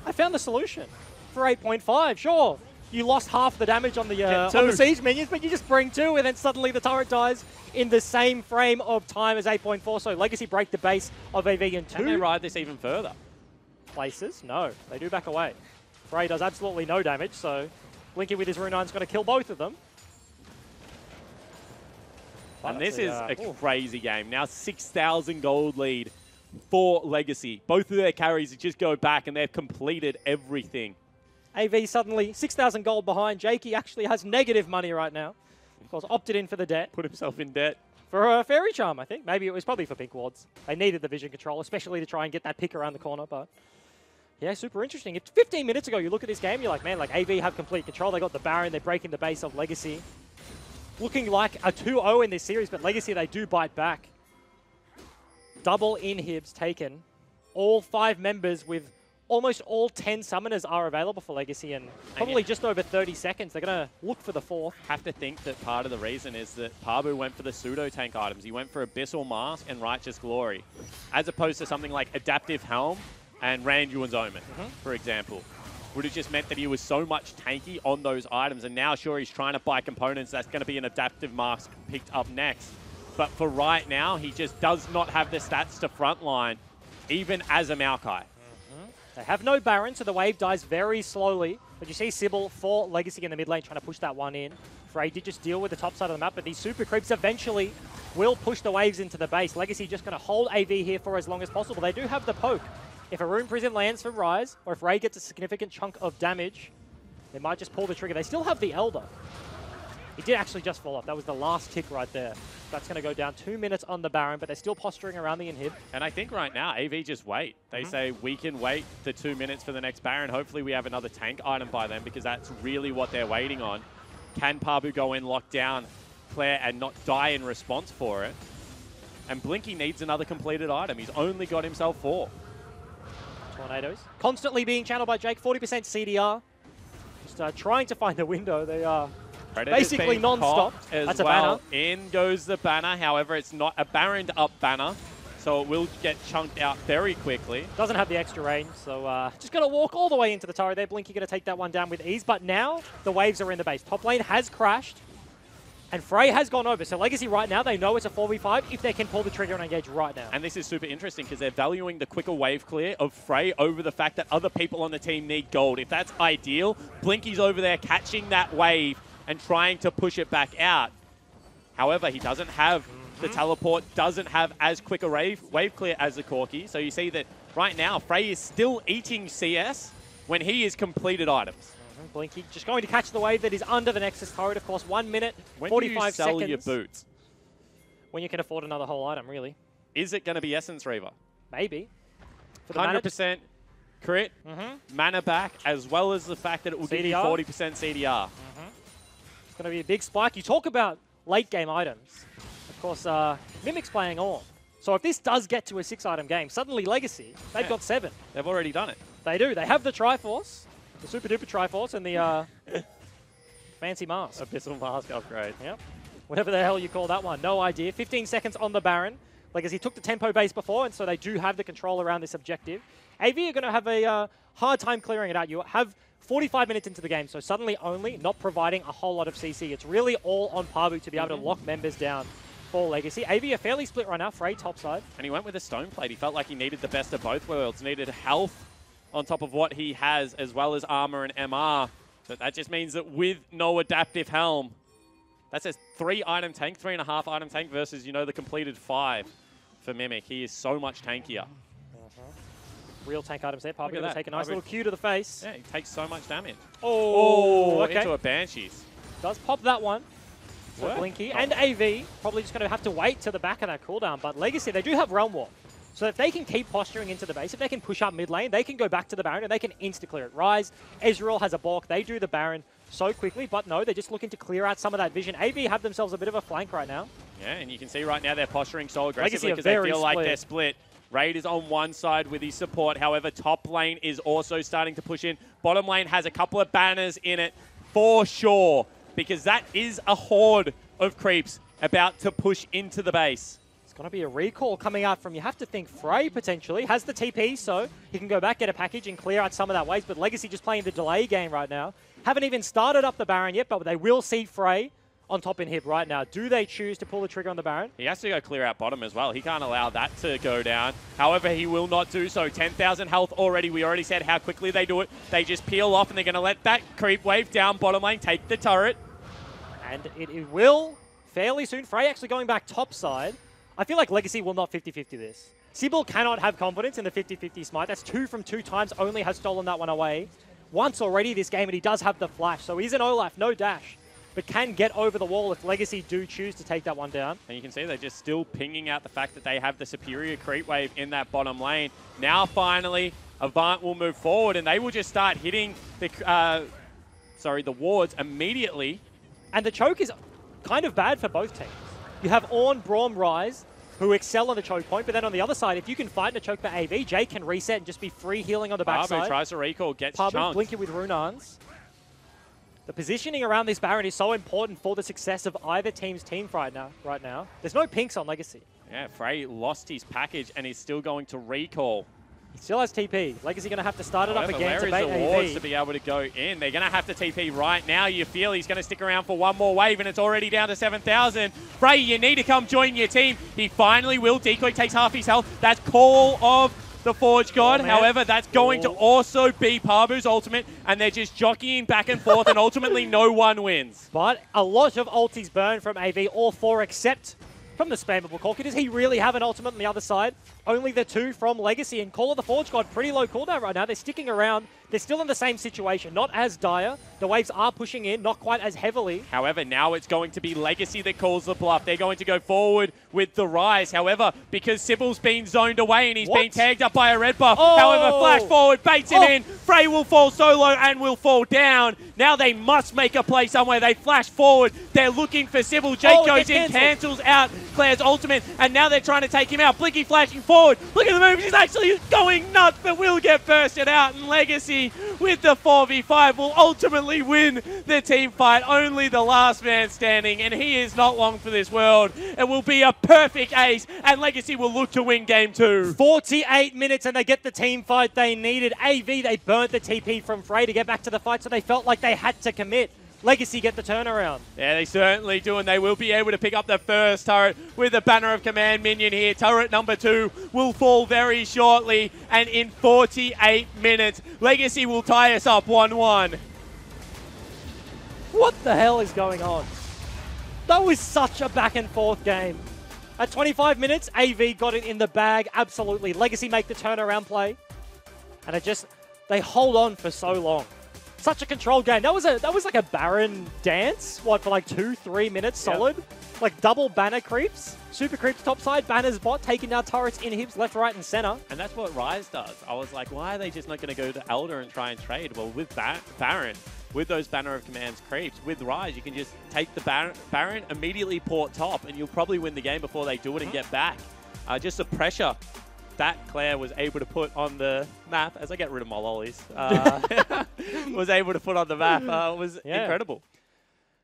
I found the solution for 8.5. Sure, you lost half the damage on the siege minions, but you just bring 2, and then suddenly the turret dies in the same frame of time as 8.4. So Legacy break the base of AV in 2 Can they ride this even further? places. No, they do back away. Frey does absolutely no damage, so Blinky with his Rune 9 is going to kill both of them. And this is a crazy game. Now 6,000 gold lead for Legacy. Both of their carries just go back and they've completed everything. AV suddenly 6,000 gold behind. Jakey actually has negative money right now. Of course, opted in for the debt. Put himself in debt. For a Fairy Charm, I think. Maybe it was probably for Pink Wards. They needed the vision control, especially to try and get that pick around the corner. But yeah, super interesting. 15 minutes ago, you look at this game, you're like, man, like AV have complete control. They got the Baron, they're breaking the base of Legacy. Looking like a 2-0 in this series, but Legacy, they do bite back. Double inhibs taken. All 5 members with almost all 10 summoners are available for Legacy, and probably just over 30 seconds. They're going to look for the 4th. Have to think that part of the reason is that Pabu went for the pseudo-tank items. He went for Abyssal Mask and Righteous Glory, as opposed to something like Adaptive Helm and Randuin's Omen, for example. Would have just meant that he was so much tanky on those items, and now, sure, he's trying to buy components. That's going to be an Adaptive Mask picked up next. But for right now, he just does not have the stats to frontline, even as a Maokai. They have no Baron, so the wave dies very slowly. But you see Sybil for Legacy in the mid lane trying to push that one in. Frey did just deal with the top side of the map, but these super creeps eventually will push the waves into the base. Legacy just going to hold AV here for as long as possible. They do have the poke. If a Rune Prison lands for Rise, or if Ray gets a significant chunk of damage, they might just pull the trigger. They still have the Elder. He did actually just fall off. That was the last tick right there. That's going to go down 2 minutes on the Baron, but they're still posturing around the inhib. And I think right now, AV just wait. They say we can wait the 2 minutes for the next Baron. Hopefully we have another tank item by then, because that's really what they're waiting on. Can Pabu go in, lock down Claire, and not die in response for it? And Blinky needs another completed item. He's only got himself 4. Tornadoes. Constantly being channeled by Jake. 40% CDR. Just trying to find a window. They are basically non-stop. That's a banner. In goes the banner. However, it's not a Baroned up banner, so it will get chunked out very quickly. Doesn't have the extra range, so just going to walk all the way into the turret there. Blinky going to take that one down with ease, but now the waves are in the base. Top lane has crashed, and Frey has gone over. So Legacy right now, they know it's a 4v5 if they can pull the trigger and engage right now. And this is super interesting because they're valuing the quicker wave clear of Frey over the fact that other people on the team need gold. If that's ideal, Blinky's over there catching that wave and trying to push it back out. However, he doesn't have the teleport, doesn't have as quick a wave clear as the Corki. So you see that right now, Frey is still eating CS when he is completed items. Blinky just going to catch the wave that is under the Nexus turret. Of course, 1 minute, when 45 do you sell seconds. your boots? When you can afford another whole item, really. Is it going to be Essence Reaver? Maybe. 100% crit, mana back, as well as the fact that it will give you 40% CDR. It's going to be a big spike. You talk about late game items. Of course, Mimic's playing on. So if this does get to a 6-item game, suddenly Legacy, they've got 7. They've already done it. They do. They have the Triforce, the Super Duper Triforce, and the fancy mask. Abyssal mask upgrade. Yep. Whatever the hell you call that one. No idea. 15 seconds on the Baron. Legacy took the tempo base before, and so they do have the control around this objective. AV are going to have a hard time clearing it out. You have 45 minutes into the game, so suddenly only not providing a whole lot of CC. It's really all on Pabu to be able to lock members down for Legacy. AV are fairly split right now. Frey topside. And he went with a stone plate. He felt like he needed the best of both worlds. Needed health on top of what he has, as well as armor and MR. But that just means that with no adaptive helm, that's a 3-item tank, 3.5-item tank versus, the completed 5 for Mimic. He is so much tankier. Real tank items there. Pabu going to that. take a nice little Q to the face. Yeah, he takes so much damage. Okay. Into a Banshees. Does pop that one. So What? Blinky and AV probably just going to have to wait to the back of that cooldown. But Legacy, they do have Realm Warp. So if they can keep posturing into the base, if they can push up mid lane, they can go back to the Baron and they can insta-clear it. Rise, Ezreal has a balk. They do the Baron so quickly, but no, they're just looking to clear out some of that vision. AV have themselves a bit of a flank right now. Yeah, and you can see right now they're posturing so aggressively Legacy are because they very feel like split. they're split. Raid is on one side with his support. However, top lane is also starting to push in. Bottom lane has a couple of banners in it for sure, because that is a horde of creeps about to push into the base. It's going to be a recall coming out from, you have to think, Frey potentially. Has the TP, so he can go back, get a package, and clear out some of that waste. But Legacy just playing the delay game right now. Haven't even started up the Baron yet, but they will see Frey on top in hip right now. Do they choose to pull the trigger on the Baron? He has to go clear out bottom as well. He can't allow that to go down. However, he will not do so. 10,000 health already. We already said how quickly they do it. They just peel off, and they're going to let that creep wave down bottom lane, take the turret. And it will fairly soon. Frey actually going back top side. I feel like Legacy will not 50-50 this. Sybil cannot have confidence in the 50-50 smite. That's 2 from 2 times. Only has stolen that one away once already this game, and he does have the flash. So he's an Olaf, no dash, but can get over the wall if Legacy do choose to take that one down. And you can see they're just still pinging out the fact that they have the superior creep wave in that bottom lane. Now, finally, Avant will move forward, and they will just start hitting the wards immediately. And the choke is kind of bad for both teams. You have Ornn, Braum, Rise, who excel on the choke point, but then on the other side, if you can fight in a choke for AV, Jay can reset and just be free healing on the backside. Pabu tries to recall, gets Pabu chunked. blinking with Runarns. The positioning around this Baron is so important for the success of either team's team right now. There's no pinks on Legacy. Yeah, Frey lost his package and he's still going to recall. He still has TP. Legacy going to have to start it up However, again to where is bait the wards AV. to be able to go in? They're going to have to TP right now. You feel he's going to stick around for one more wave, and it's already down to 7,000. Frey, you need to come join your team. He finally will. Decoy takes half his health. That's call of the Forge God. However, that's going to also be Pabu's ultimate, and they're just jockeying back and forth, and ultimately no one wins. But a lot of ultis burn from AV, all 4 except from the spammable Corki. Does he really have an ultimate on the other side? Only the 2 from Legacy, and Call of the Forge God, pretty low cooldown right now. They're sticking around. They're still in the same situation, not as dire. The waves are pushing in, not quite as heavily. However, now it's going to be Legacy that calls the bluff. They're going to go forward with the Rise. However, because Sybil's been zoned away and he's been tagged up by a red buff. Oh! However, flash forward, baits him in. Frey will fall solo and will fall down. Now they must make a play somewhere. They flash forward. They're looking for Sybil. Jake goes in, cancels out Claire's ultimate, and now they're trying to take him out. Blinky flashing forward. Look at the moves. He's actually going nuts, but will get bursted out. And Legacy, with the 4v5, will ultimately win the team fight. Only the last man standing, and he is not long for this world. It will be a perfect ace, and Legacy will look to win game 2. 48 minutes, and they get the team fight they needed. AV, they burnt the TP from Frey to get back to the fight, so they felt like they had to commit. Legacy get the turnaround. Yeah, they certainly do, and they will be able to pick up the first turret with a Banner of Command minion here. Turret number 2 will fall very shortly, and in 48 minutes, Legacy will tie us up 1-1. What the hell is going on? That was such a back and forth game. At 25 minutes, AV got it in the bag, absolutely. Legacy make the turnaround play, and they hold on for so long. Such a controlled game. That was like a Baron dance. What, for like 2-3 minutes solid? Yep. Like double banner creeps. Super creeps topside, banners bot, taking down turrets in hips left, right, and center. And that's what Rise does. I was like, why are they just not going to go to Elder and try and trade? Well, with Baron, with those Banner of Commands creeps. With Rise, you can just take the Baron, immediately port top, and you'll probably win the game before they do it and get back. Just the pressure that Claire was able to put on the map, as I get rid of my lollies, was able to put on the map was incredible.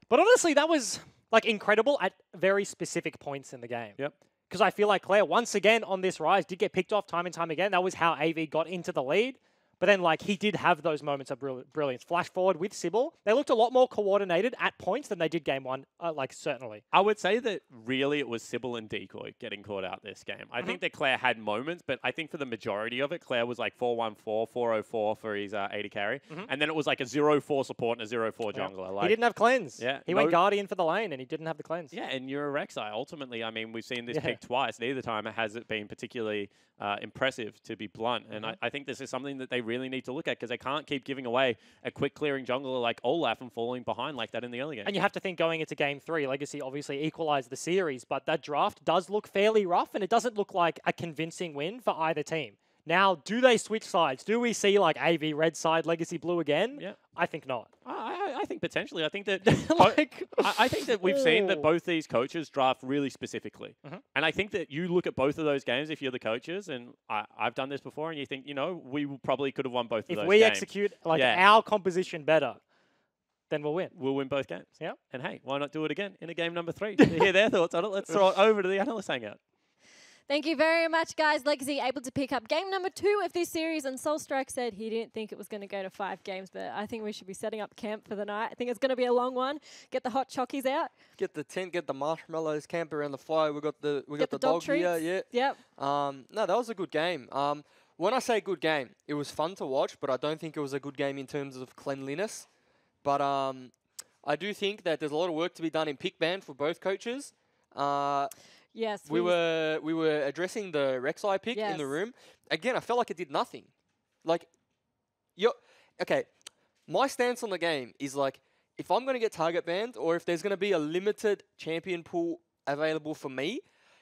But honestly, that was like incredible at very specific points in the game. Yep. Because I feel like Claire, once again on this Rise, did get picked off time and time again. That was how AV got into the lead. But then, like, he did have those moments of brilliance. Flash forward with Sybil. They looked a lot more coordinated at points than they did game one, like, certainly. I would say that really it was Sybil and Decoy getting caught out this game. I think that Claire had moments, but I think for the majority of it, Claire was like 4-1-4, 4-0-4 for his AD carry. And then it was like a 0-4 support and a 0-4 jungler. Like, he didn't have cleanse. Yeah, He went Guardian for the lane, and he didn't have the cleanse. Yeah, and you're a Rek'Sai. Ultimately, I mean, we've seen this pick twice. Neither time has it been particularly impressive, to be blunt. And I think this is something that they really need to look at, because they can't keep giving away a quick clearing jungler like Olaf and falling behind like that in the early game. And you have to think going into game 3, Legacy obviously equalized the series, but that draft does look fairly rough, and it doesn't look like a convincing win for either team. Now, do they switch sides? Do we see like AV red side, Legacy blue again? Yeah. I think not. I think potentially. I think that like, I think that we've seen that both these coaches draft really specifically. And I think that you look at both of those games if you're the coaches, and I've done this before, and you think, you know, we probably could have won both of those games. If we execute like our composition better, then we'll win. We'll win both games. Yeah. And hey, why not do it again in a game number 3? To hear their thoughts on it, let's throw it over to the analyst hangout. Thank you very much, guys. Legacy able to pick up game number 2 of this series, and Soulstrike said he didn't think it was going to go to 5 games, but I think we should be setting up camp for the night. I think it's going to be a long one. Get the hot chockies out. Get the tent, get the marshmallows, camp around the fire. We got the dog here, treats. Yep. No, that was a good game. When I say good game, it was fun to watch, but I don't think it was a good game in terms of cleanliness. But I do think that there's a lot of work to be done in pick ban for both coaches. Yes. We were addressing the Rek'Sai pick in the room. Again, I felt like it did nothing. Like, okay, my stance on the game is like, if I'm going to get target banned, or if there's going to be a limited champion pool available for me,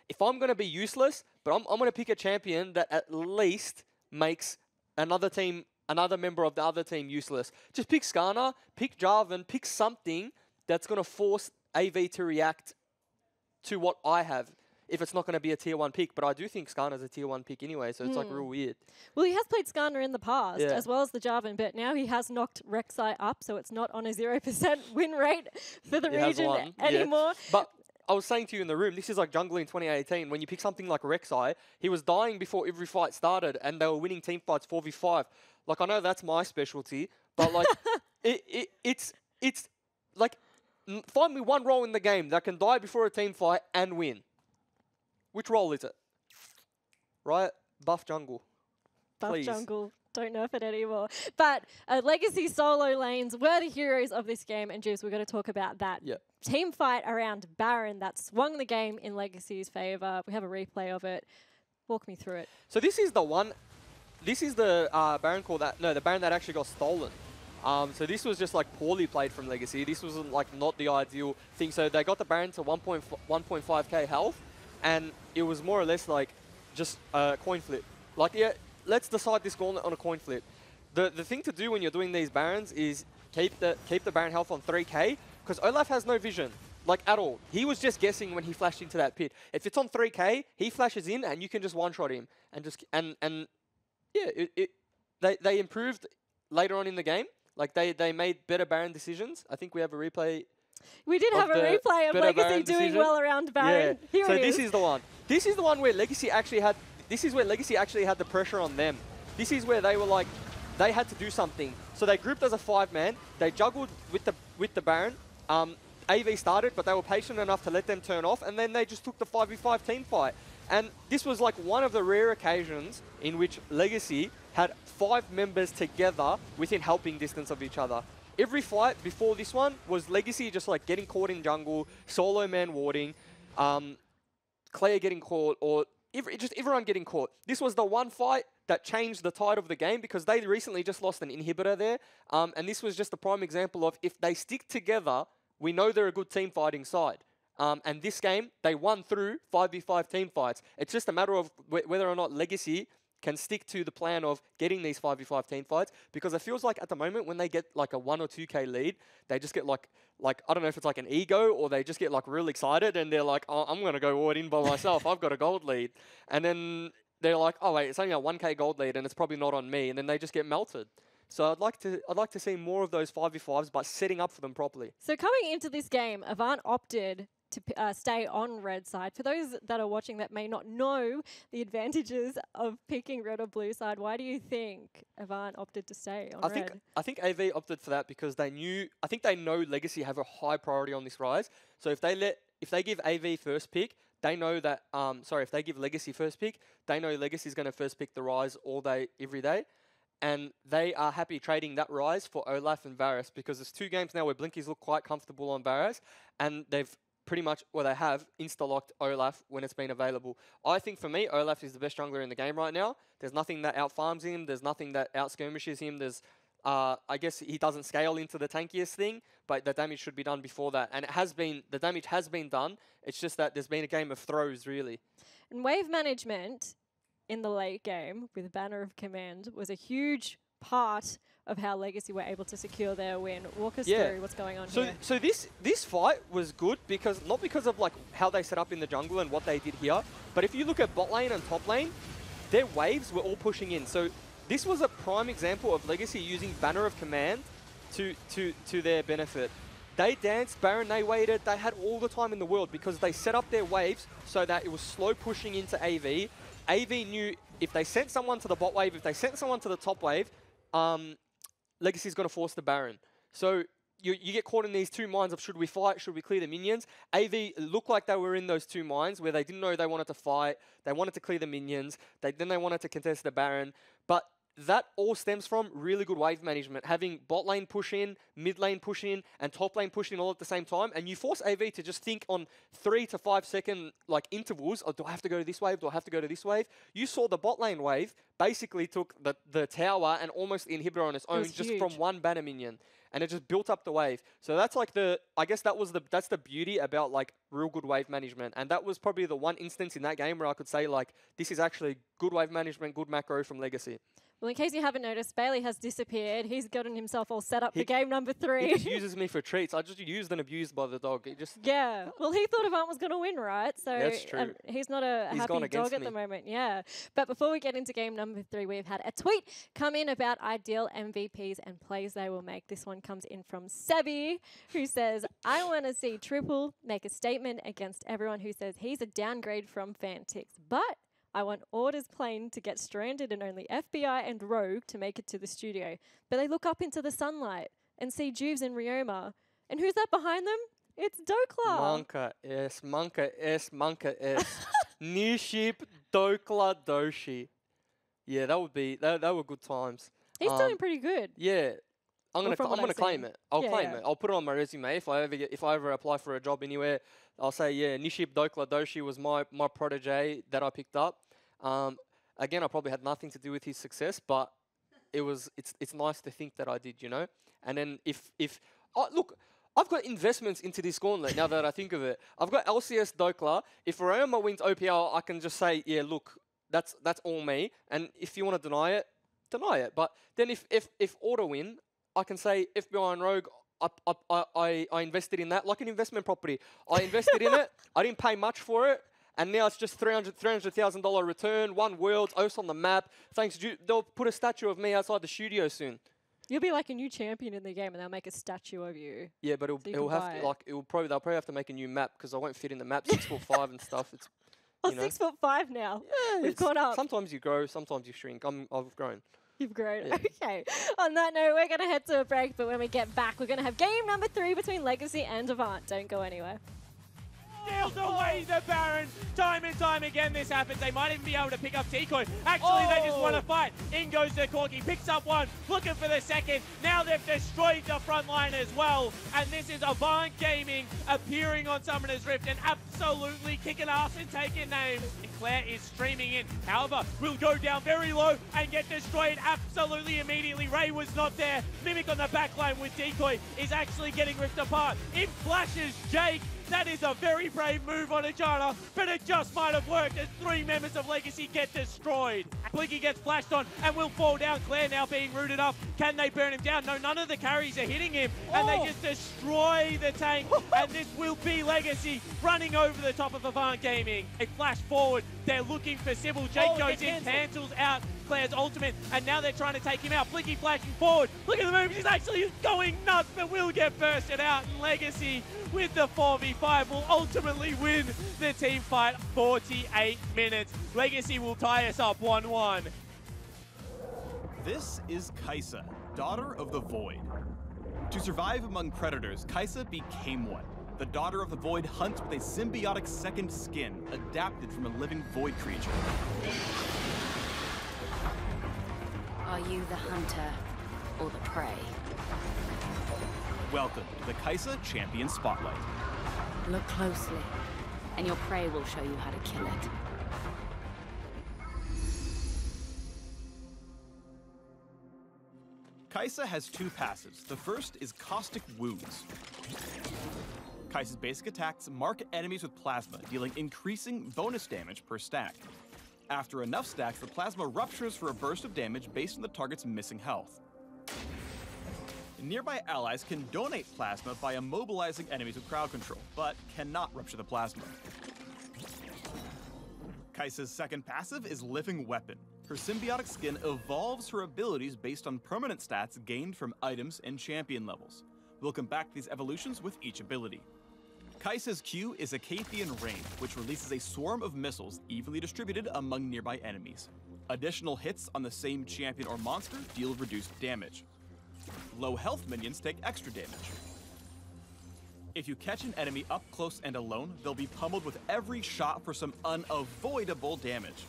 if I'm going to be useless, but I'm going to pick a champion that at least makes another member of the other team useless. Just pick Skarner, pick Jarvan, pick something that's going to force AV to react to what I have, if it's not going to be a tier 1 pick. But I do think Skarner's a tier 1 pick anyway, so it's like real weird. Well, he has played Skarner in the past, as well as the Jarvan, but now he has knocked Rek'Sai up, so it's not on a 0% win rate for the region anymore. But I was saying to you in the room, this is like jungle in 2018. When you pick something like Rek'Sai, he was dying before every fight started, and they were winning team fights 4v5. Like, I know that's my specialty, but like, it's like, find me one role in the game that can die before a team fight and win. Which role is it? Right? Buff jungle. Buff jungle. Don't nerf it anymore. But Legacy solo lanes were the heroes of this game, and Juice, we're going to talk about that team fight around Baron that swung the game in Legacy's favour. We have a replay of it. Walk me through it. So this is the one. This is the Baron call that. No, the Baron that actually got stolen. So this was just like poorly played from Legacy. This wasn't like not the ideal thing. So they got the Baron to 1.5k health, and it was more or less like just a coin flip. Like, yeah, let's decide this Gauntlet on a coin flip. The thing to do when you're doing these Barons is keep the Baron health on 3k, because Olaf has no vision, like at all. He was just guessing when he flashed into that pit. If it's on 3k, he flashes in and you can just one-shot him. And yeah, they improved later on in the game. Like, they made better Baron decisions. I think we have a replay. We did have a replay of Legacy doing well around Baron. Yeah. So this is the one. This is the one where Legacy actually had. This is where Legacy actually had the pressure on them. This is where they were like, they had to do something. So they grouped as a 5-man. They juggled with the Baron. AV started, but they were patient enough to let them turn off, and then they just took the 5v5 team fight. And this was like one of the rare occasions in which Legacy had 5 members together within helping distance of each other. Every fight before this one was Legacy just like getting caught in jungle, solo man warding, Claire getting caught, or just everyone getting caught. This was the one fight that changed the tide of the game, because they recently just lost an inhibitor there. And this was just a prime example of, if they stick together, we know they're a good team fighting side. And this game, they won through 5v5 team fights. It's just a matter of whether or not Legacy can stick to the plan of getting these 5v5 team fights, because it feels like at the moment when they get like a 1 or 2k lead, they just get like I don't know if it's like an ego, or they just get like real excited and they're like, oh, I'm gonna go all in by myself. I've got a gold lead, and then they're like, oh wait, it's only a 1k gold lead and it's probably not on me, and then they just get melted. So I'd like to see more of those 5v5s, but setting up for them properly. So coming into this game, Avant opted to stay on red side. For those that are watching that may not know the advantages of picking red or blue side, why do you think Avant opted to stay on red? I think AV opted for that because they knew. I think they know Legacy have a high priority on this rise. So if they give AV first pick, they know that. If they give Legacy first pick, they know Legacy is going to first pick the rise all day, every day. And they are happy trading that rise for Olaf and Varus, because there's 2 games now where Blinkies look quite comfortable on Varus, and they've pretty much, they have insta-locked Olaf when it's been available. I think for me, Olaf is the best jungler in the game right now. There's nothing that out-farms him. There's nothing that out-skirmishes him. There's, I guess he doesn't scale into the tankiest thing, but the damage should be done before that. And the damage has been done. It's just that there's been a game of throws, really. And wave management in the late game with Banner of Command was a huge part of how Legacy were able to secure their win. Walk us through what's going on here. So this fight was good because not because of like how they set up in the jungle and what they did here, but if you look at bot lane and top lane, their waves were all pushing in. So this was a prime example of Legacy using Banner of Command to their benefit. They danced, Baron, they waited, they had all the time in the world because they set up their waves so that it was slow pushing into AV. AV knew if they sent someone to the bot wave, if they sent someone to the top wave, Legacy's got to force the Baron. So you get caught in these 2 minds of should we fight, should we clear the minions? AV looked like they were in those 2 minds where they didn't know they wanted to fight, they wanted to clear the minions, then they wanted to contest the Baron. But that all stems from really good wave management, having bot lane push in, mid lane push in, and top lane push in all at the same time. And you force AV to just think on 3 to 5 second like intervals. Oh, do I have to go to this wave? Do I have to go to this wave? You saw the bot lane wave basically took the tower and almost inhibitor on its own just huge. from 1 banner minion. And it just built up the wave. So that's like that's the beauty about like real good wave management. And that was probably the one instance in that game where I could say like, this is actually good wave management, good macro from Legacy. Well, in case you haven't noticed, Bailey has disappeared. He's gotten himself all set up for game number 3. He just uses me for treats. I just used and abused by the dog. Yeah. Well, he thought Avant was going to win, right? So that's true. He's not a happy dog at the moment. Yeah. But before we get into game number 3, we've had a tweet come in about ideal MVPs and plays they will make. This one comes in from Sebi, who says, I want to see Triple make a statement against everyone who says he's a downgrade from Fantix. But I want Order's plane to get stranded and only FBI and Rogue to make it to the studio. But they look up into the sunlight and see Juves and Ryoma. And who's that behind them? It's Dokla. Manka S, Manka S, Manka S. Niship, Dokla, Doshi. Yeah, that were good times. He's doing pretty good. Yeah. I'm gonna claim it. I'll claim it. I'll put it on my resume if I ever apply for a job anywhere. I'll say Niship Dokla Doshi was my protege that I picked up. Again, I probably had nothing to do with his success, but it's nice to think that I did, you know. And then look, I've got investments into this gauntlet now that I think of it. I've got LCS Dokla. If Ryoma wins OPL, I can just say, yeah, look, that's all me. And if you want to deny it, deny it. But then if Order win, I can say FBI and Rogue, I invested in that like an investment property. I invested in it. I didn't pay much for it. And now it's just $300,000 return, 1 world, OS on the map. They'll put a statue of me outside the studio soon. You'll be like a new champion in the game, and they'll make a statue of you. Yeah, but they'll probably have to make a new map because I won't fit in the map 6'5" and stuff. It's 6'5" now. Yeah, we've gone up. Sometimes you grow, sometimes you shrink. I've grown. You've grown. Yeah. Okay. On that note, we're going to head to a break, but when we get back, we're going to have game number 3 between Legacy and Avant. Don't go anywhere. Steals away the Baron. Time and time again this happens. They might even be able to pick up Decoy. Actually, they just want to fight. In goes the Corki. Picks up 1. Looking for the second. Now they've destroyed the front line as well. And this is Avant Gaming appearing on Summoner's Rift and absolutely kicking ass and taking names. Claire is streaming in. However, will go down very low and get destroyed absolutely immediately. Ray was not there. Mimic on the backline with Decoy is actually getting ripped apart. In flashes Jake. That is a very brave move on Ajana, but it just might have worked as 3 members of Legacy get destroyed. Blinky gets flashed on and will fall down. Claire now being rooted up. Can they burn him down? No, none of the carries are hitting him, and they just destroy the tank, and this will be Legacy running over the top of Avant Gaming. They flash forward. They're looking for Sybil. Jake goes in, cancels out Claire's ultimate, and now they're trying to take him out. Blinky flashing forward. Look at the moves. He's actually going nuts, but will get bursted out. And Legacy, with the 4v5, will ultimately win the team fight. 48 minutes. Legacy will tie us up 1-1. This is Kaisa, daughter of the Void. To survive among predators, Kaisa became one. The daughter of the Void hunts with a symbiotic second skin, adapted from a living Void creature. Are you the hunter or the prey? Welcome to the Kaisa Champion Spotlight. Look closely, and your prey will show you how to kill it. Kaisa has 2 passives. The first is Caustic Wounds. Kaisa's basic attacks mark enemies with plasma, dealing increasing bonus damage per stack. After enough stacks, the plasma ruptures for a burst of damage based on the target's missing health. Nearby allies can donate plasma by immobilizing enemies with crowd control, but cannot rupture the plasma. Kaisa's second passive is Living Weapon. Her symbiotic skin evolves her abilities based on permanent stats gained from items and champion levels. We'll come back to these evolutions with each ability. Kaisa's Q is Acathian Rain, which releases a swarm of missiles evenly distributed among nearby enemies. Additional hits on the same champion or monster deal reduced damage. Low health minions take extra damage. If you catch an enemy up close and alone, they'll be pummeled with every shot for some unavoidable damage.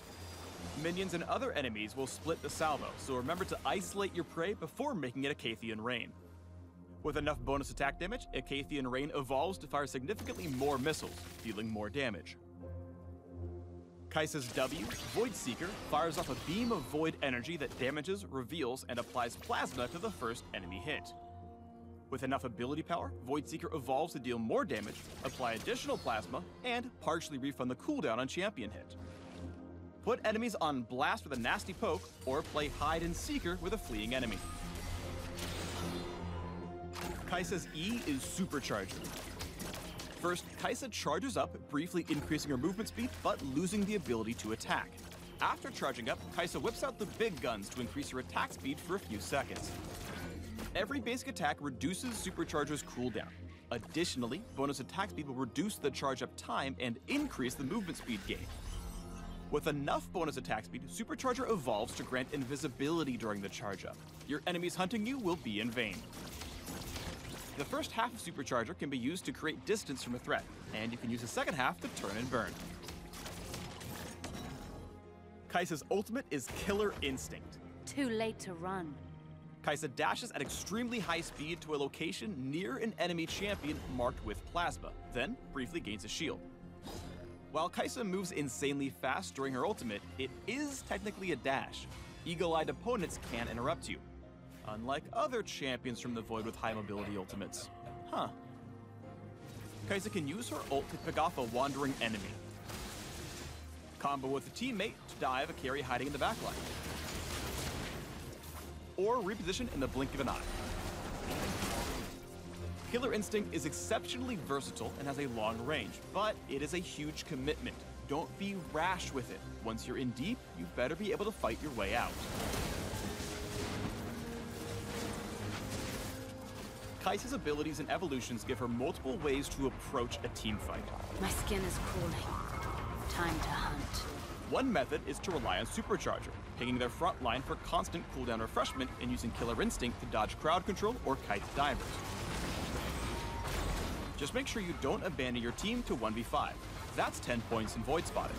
Minions and other enemies will split the salvo, so remember to isolate your prey before making it Acathian Rain. With enough bonus attack damage, Acathian Rain evolves to fire significantly more missiles, dealing more damage. Kaisa's W, Void Seeker, fires off a beam of void energy that damages, reveals, and applies plasma to the first enemy hit. With enough ability power, Void Seeker evolves to deal more damage, apply additional plasma, and partially refund the cooldown on champion hit. Put enemies on blast with a nasty poke, or play hide and seeker with a fleeing enemy. Kaisa's E is Supercharger. First, Kaisa charges up, briefly increasing her movement speed, but losing the ability to attack. After charging up, Kaisa whips out the big guns to increase her attack speed for a few seconds. Every basic attack reduces Supercharger's cooldown. Additionally, bonus attack speed will reduce the charge up time and increase the movement speed gain. With enough bonus attack speed, Supercharger evolves to grant invisibility during the charge up. Your enemies hunting you will be in vain. The first half of Supercharger can be used to create distance from a threat, and you can use the second half to turn and burn. Kaisa's ultimate is Killer Instinct. Too late to run. Kaisa dashes at extremely high speed to a location near an enemy champion marked with plasma, then briefly gains a shield. While Kaisa moves insanely fast during her ultimate, it is technically a dash. Eagle-eyed opponents can interrupt you, unlike other champions from the Void with high mobility ultimates. Huh. Kaisa can use her ult to pick off a wandering enemy. Combo with a teammate to dive a carry hiding in the backline. Or reposition in the blink of an eye. Killer Instinct is exceptionally versatile and has a long range, but it is a huge commitment. Don't be rash with it. Once you're in deep, you better be able to fight your way out. Kaisa's abilities and evolutions give her multiple ways to approach a team fight. My skin is cooling. Time to hunt. One method is to rely on Supercharger, pinging their front line for constant cooldown refreshment and using Killer Instinct to dodge crowd control or kite divers. Just make sure you don't abandon your team to 1v5. That's 10 points in Void Spotting.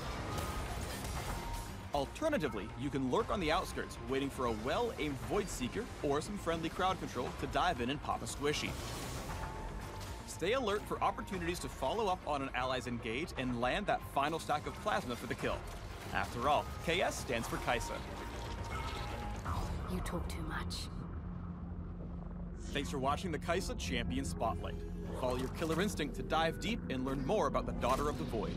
Alternatively, you can lurk on the outskirts, waiting for a well-aimed Void Seeker or some friendly crowd control to dive in and pop a squishy. Stay alert for opportunities to follow up on an ally's engage and land that final stack of plasma for the kill. After all, KS stands for Kai'Sa. You talk too much. Thanks for watching the Kai'Sa Champion Spotlight. Follow your killer instinct to dive deep and learn more about the Daughter of the Void.